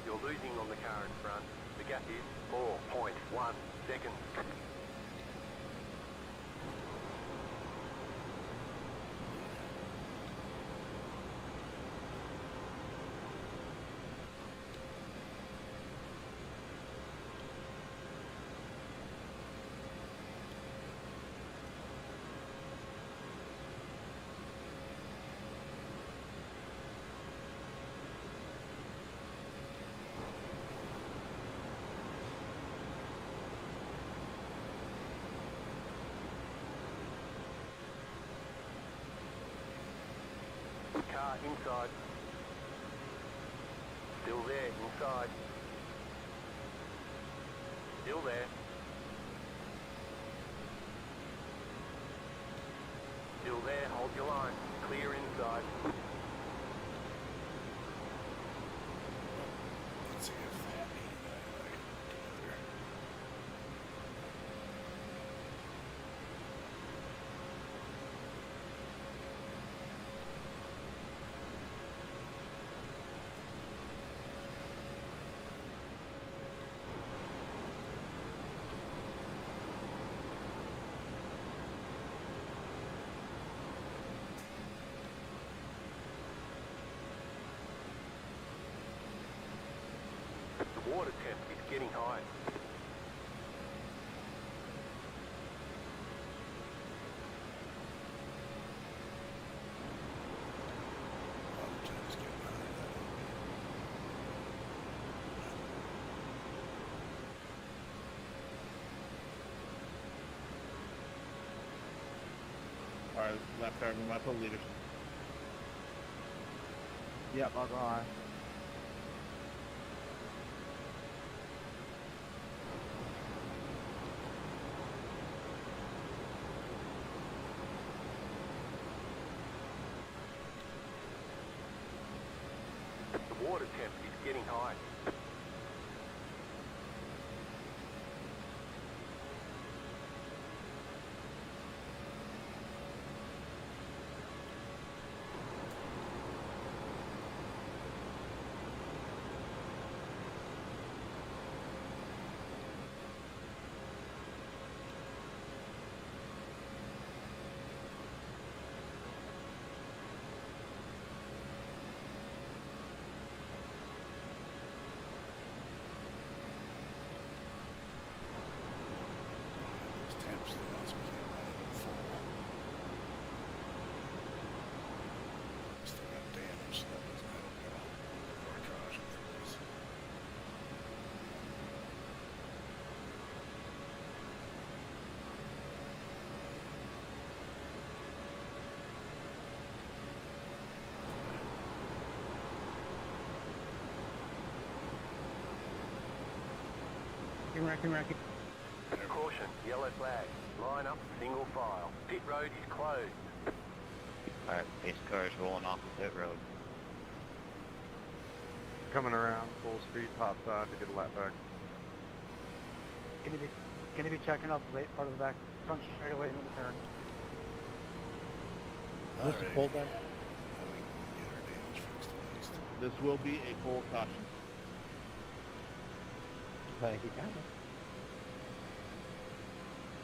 You're losing on the car in front. The gap is 4.1 seconds. Car inside. Still there, inside. Still there. Still there, hold your line. Clear inside. Let's see if that The water temp is getting high. Alright, lap car, we might put leaders. Yep, I'll go on. The water temp is getting high. Wrecking. Caution, yellow flag. Line up, single file. Pit road is closed. Alright, pace car is rolling off the pit road. Coming around full speed, top side to get a lap back. Gonna be checking out the late part of the back front straight away into the turn. All right. Hold on. This will be a full caution. Thank you, Captain.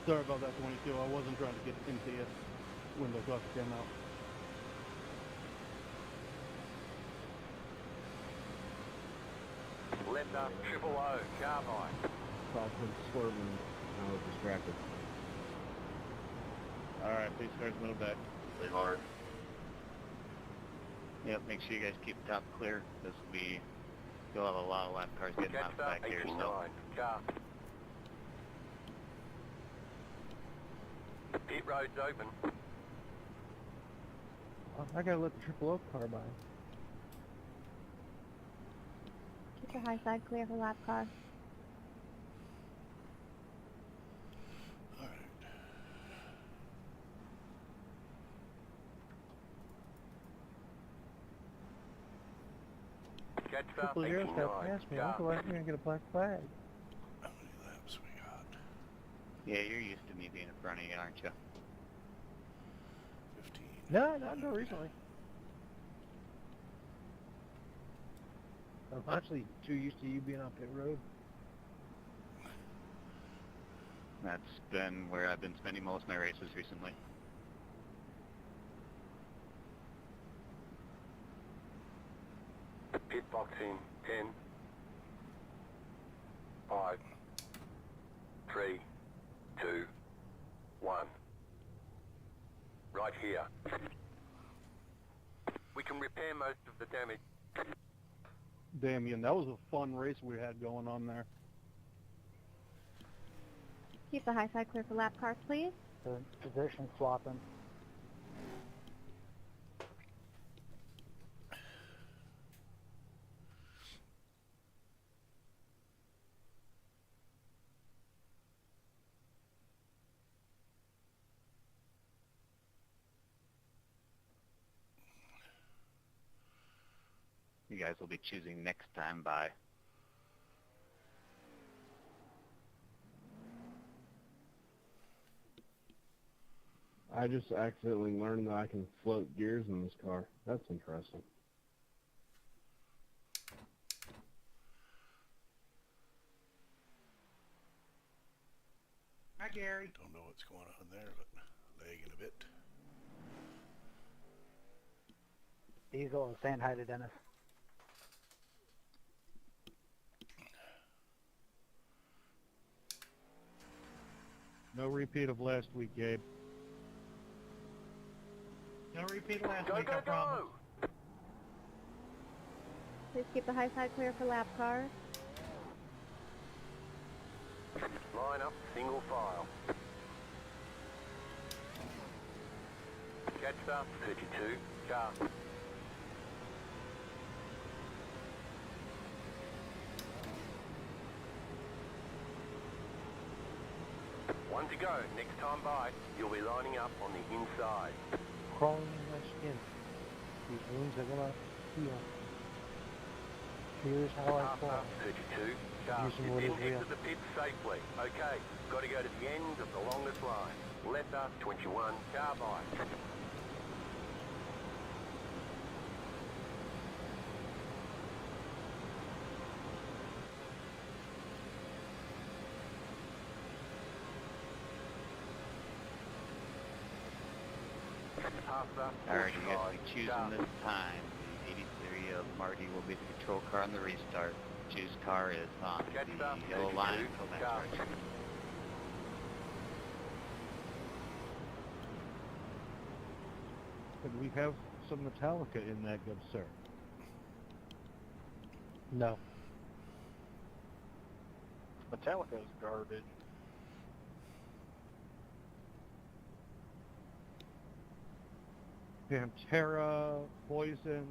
Sorry about that, 22. I wasn't trying to get into you when the cluster came out. Left up, triple O, carbine. Saw him swerving, and I was distracted. Alright, pace car's moving back. Leave hard. Yep, make sure you guys keep the top clear. This will be, you'll have a lot of lap cars getting out back here, so. Car. Pit road's open. I gotta let the triple O car by. Keep your high side clear for lap car. Catch Triple Zero's got past me. I'm gonna get a black flag. How many laps we got? Yeah, you're used to me being in front of you, aren't you? 15. No, not recently. I'm actually too used to you being on pit road. That's been where I've been spending most of my races recently. Pit box in 10, 5, 3, 2, 1. Right here. We can repair most of the damage. Damien, that was a fun race we had going on there. Keep the high side clear for lap cars, please. The position swapping. You guys will be choosing next time by. I just accidentally learned that I can float gears in this car. That's interesting. Hi, Gary. Don't know what's going on there, but lagging a bit. Diesel, saying hi to Dennis. No repeat of last week, Gabe. No repeat last Go, week, go, I promise. go! Please keep the high side clear for lap cars. Line up, single file. Catch up, 32, car. One to go. Next time by, you'll be lining up on the inside. Crawling in my skin. These wounds are gonna heal. Here's how I fall. 32, car. Using You what is didn't real. exit the pit safely. Okay, got to go to the end of the longest line. Left up, 21, car by. Alright, you guys will be choosing this time. The 83 of Marty will be the control car on the restart. Choose car is on the yellow line until that starts. Could we have some Metallica in that, good sir? No. Metallica's garbage. Pantera, Poison,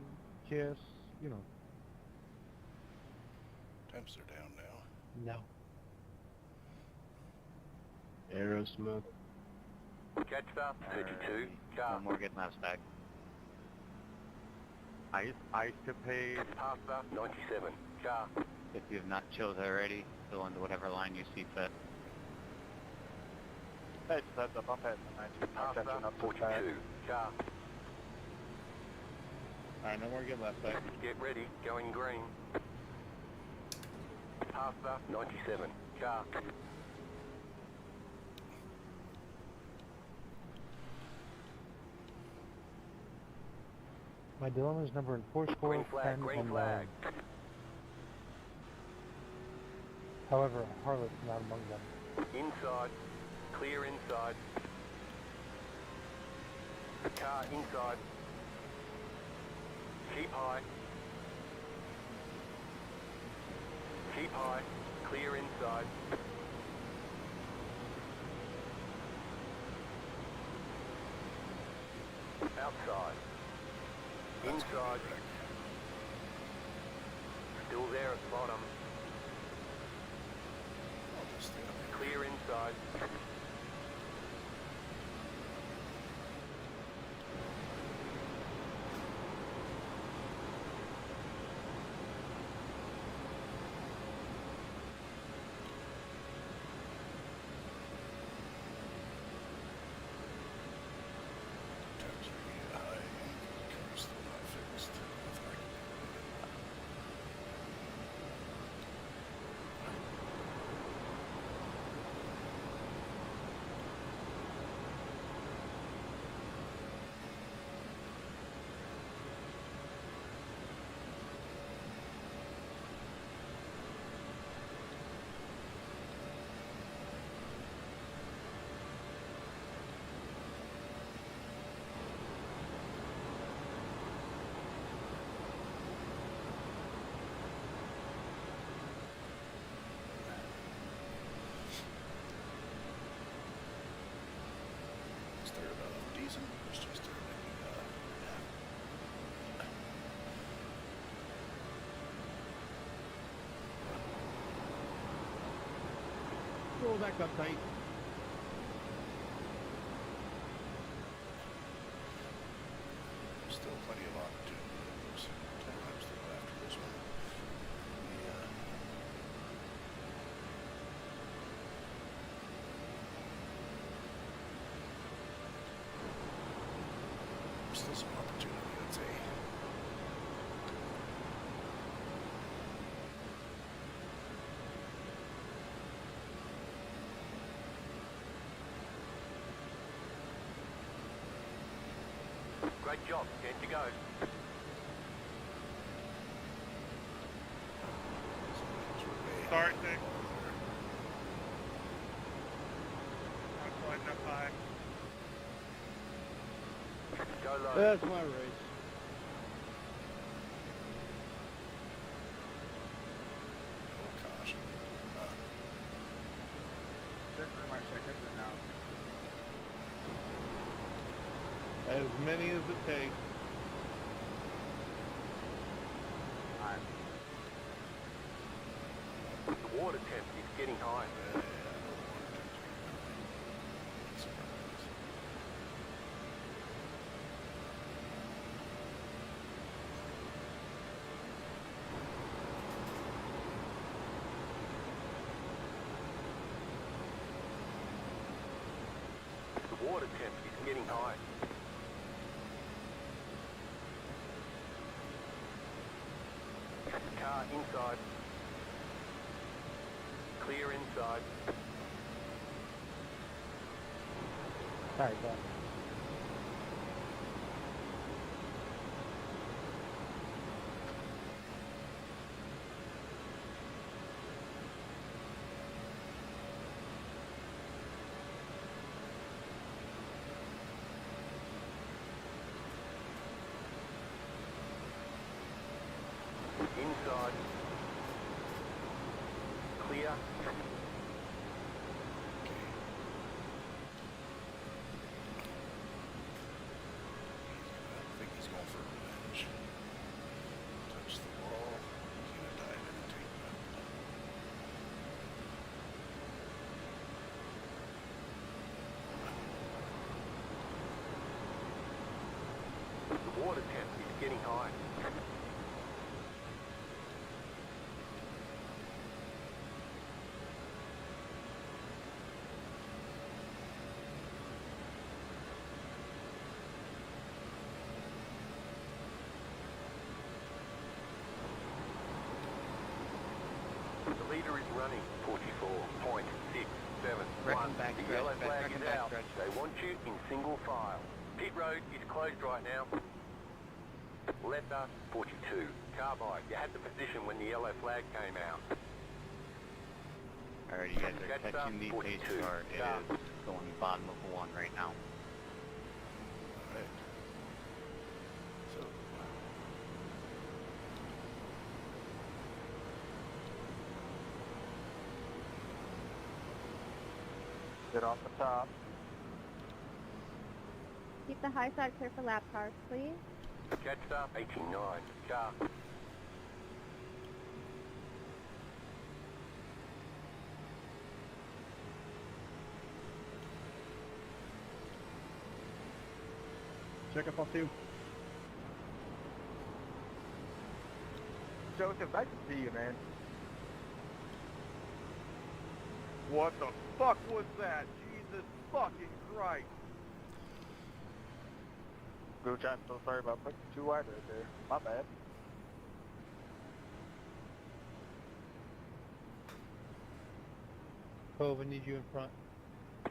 Kiss, you know. Temps are down now. No. Aerosmith. Catch stuff, 32, car. No more getting laps back. Ice capade. Pasta, 97, car. If you have not chose already, go into whatever line you see fit. Hey, just heads up, I'm heading to 19. I'm catching up to 42, car. Alright, no more getting laps back. Get ready, going green. Pasta, 97, car. My dilemma is number 4 score, Green flag, 10, green and flag. 9. However, Harlot's not among them. Inside, clear inside. Car inside. Keep high. Keep high, clear inside. Outside. Inside. Still there at the bottom. Clear inside. Decent. It's just Roll back up tight. still plenty of opportunity. There's 10 laps to go after this one. Yeah. Still some opportunity, I'd say. Great job, 10 to go. Sorry, Dick. I'm sliding up high. Go low. That's my race. Caution. This is my second now. As many as it takes. The water temp is getting high. The water temp is getting high. Car inside. Clear inside. Sorry, go. Inside. Clear. I think he's going for revenge. Touch the wall. He's gonna dive in and take that. getting high. The leader is running 44.671. Reckon back The stretch, yellow flag reckon is back out. stretch. They want you in single file. Pit road is closed right now. Letter 42. Carbide, you had the position when the yellow flag came out. Alright, you guys are Catch catching up, the 42. pace car. It Car. is going bottom of one right now. Alright. So, Get off the top. Keep the high side clear for lap cars, please. Catch up 89. Car. Check up on two. Joseph, nice to see you, man. What the fuck was that? Jesus fucking Christ. Gooch, I'm so sorry about putting you too wide right there. My bad. Cove, I need you in front.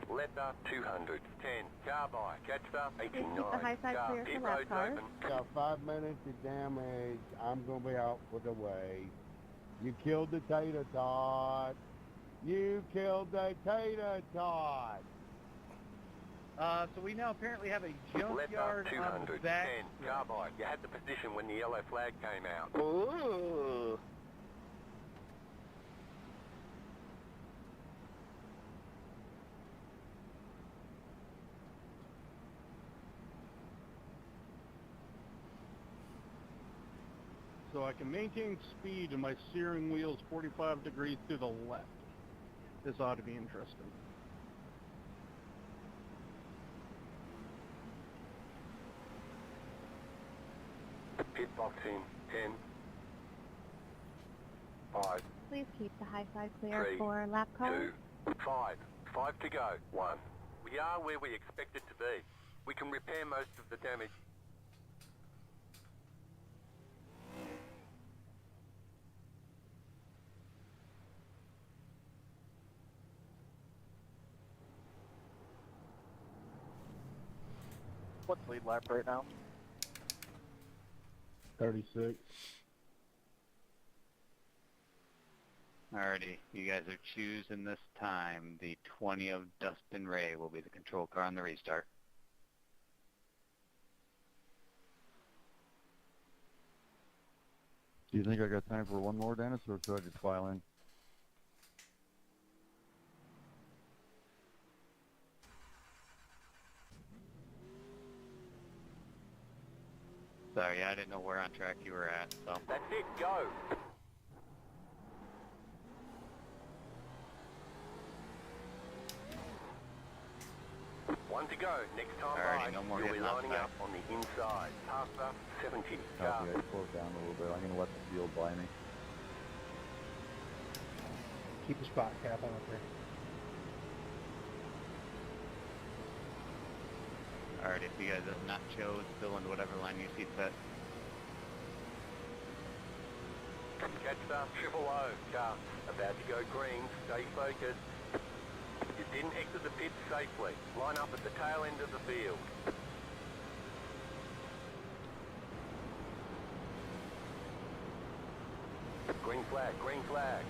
Letter 200. 10. Carbide. Catch up 89. Keep the high side Car. clear Pit for lap road's cars. open. Got 5 minutes of damage. I'm gonna be out for the way. You killed the tater tot. You killed the tater tot. So we now apparently have a Letter junkyard on 200. the back. 10. Carbide. You had the position when the yellow flag came out. Ooh. So I can maintain speed and my steering wheel is 45 degrees to the left. This ought to be interesting. Pit box in. 10. 5. Please keep the high side clear 3, for lap cars. 2, 5. 5 to go. 1. We are where we expected to be. We can repair most of the damage. What's lead lap right now? 36. Alrighty, you guys are choosing this time. The 20 of Dustin Ray will be the control car on the restart. Do you think I got time for one more, Dennis, or should I just file in? Sorry, I didn't know where on track you were at, so. That's it. Go. One to go. Next time Alrighty, by, no more you'll be hitting lining outside. up on the inside. Past 70. Car. Copy, I slowed down a little bit. I'm gonna let the field by me. Keep the spot cap on up there. Alright, if you guys have not chose, fill into whatever line you see fit. Catch up. Triple O. Car. About to go green. Stay focused. You didn't exit the pit safely. Line up at the tail end of the field. Green flag. Green flag.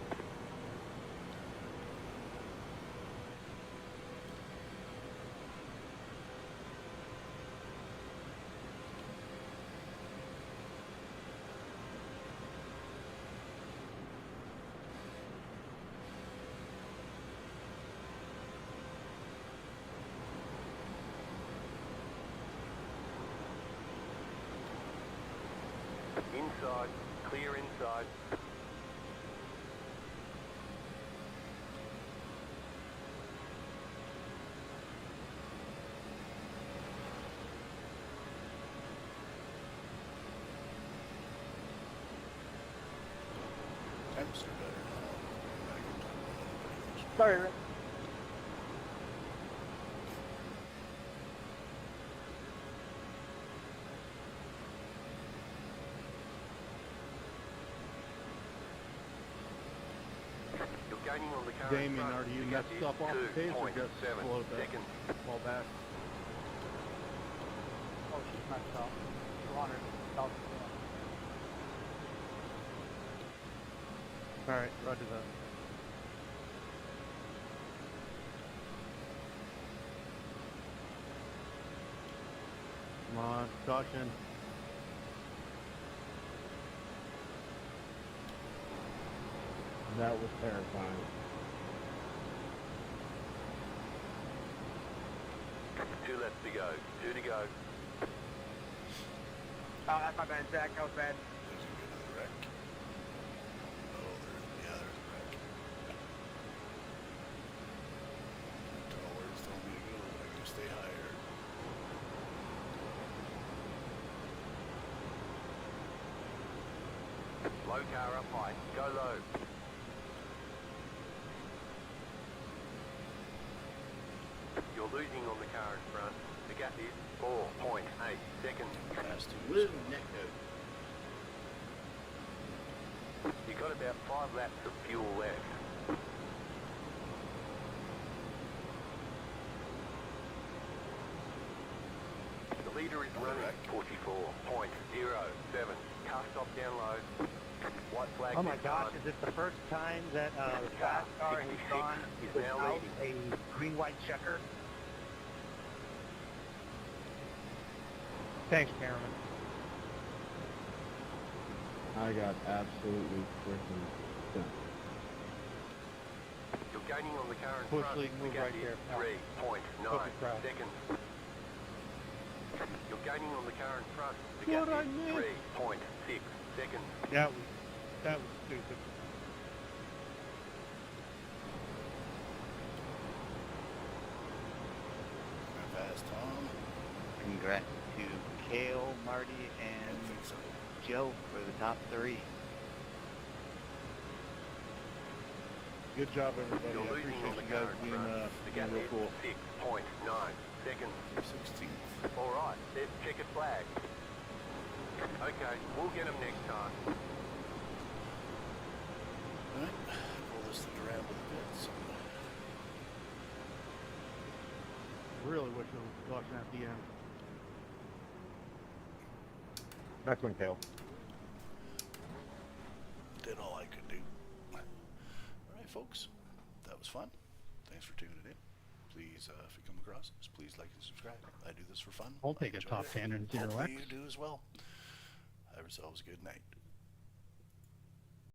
Inside, clear inside. Sorry, Rick. You're gaining on the current Damien, front. are you The messed gap up off is the pace or just 2.7 slowed back? seconds. Fall back. Oh, she's messed up. 200. Alright, roger that. Come on, caution. That was terrifying. Two left to go. Two to go. Oh, that's my bad, Zach. That was bad. There's another wreck. Oh, there's a wreck. I don't know where it's telling me to go, but I can stay higher. Low car up high. Go low. You're losing on the car in front. The gap is 4.8 seconds. Woo, You've got about 5 laps of fuel left. The leader is running 44.07. Car stop down low. White flag. Oh my gosh, is this the first time that Fascar has gone is now without leading. a green-white checker? Thanks, Cameron. I got absolutely freaking stunned. You're gaining on the car in Push front. lead, move The gap right is there, pal. 3.9 Focus crowd. seconds. You're gaining on the car in front. The What gap I is missed? 3.6 seconds. That was stupid. Fast, Tom. Congrats to Kale, Marty, and Joe for the top 3. Good job, everybody. You're I losing on appreciate the you car guys in being, front. The being gap real is cool. 6.9 seconds. 16th. All right, there's checkered flag. Okay, we'll get them next time. Alright, pull this thing around with the bits. Really wish I was caution at the end. Next one, Kale. Did all I could do. Alright, folks. That was fun. Thanks for tuning in. Please, if you come across this, please like and subscribe. I do this for fun. I'll I take a enjoy top it. 10 and 0 Hopefully X. you do as well. Have yourselves a good night.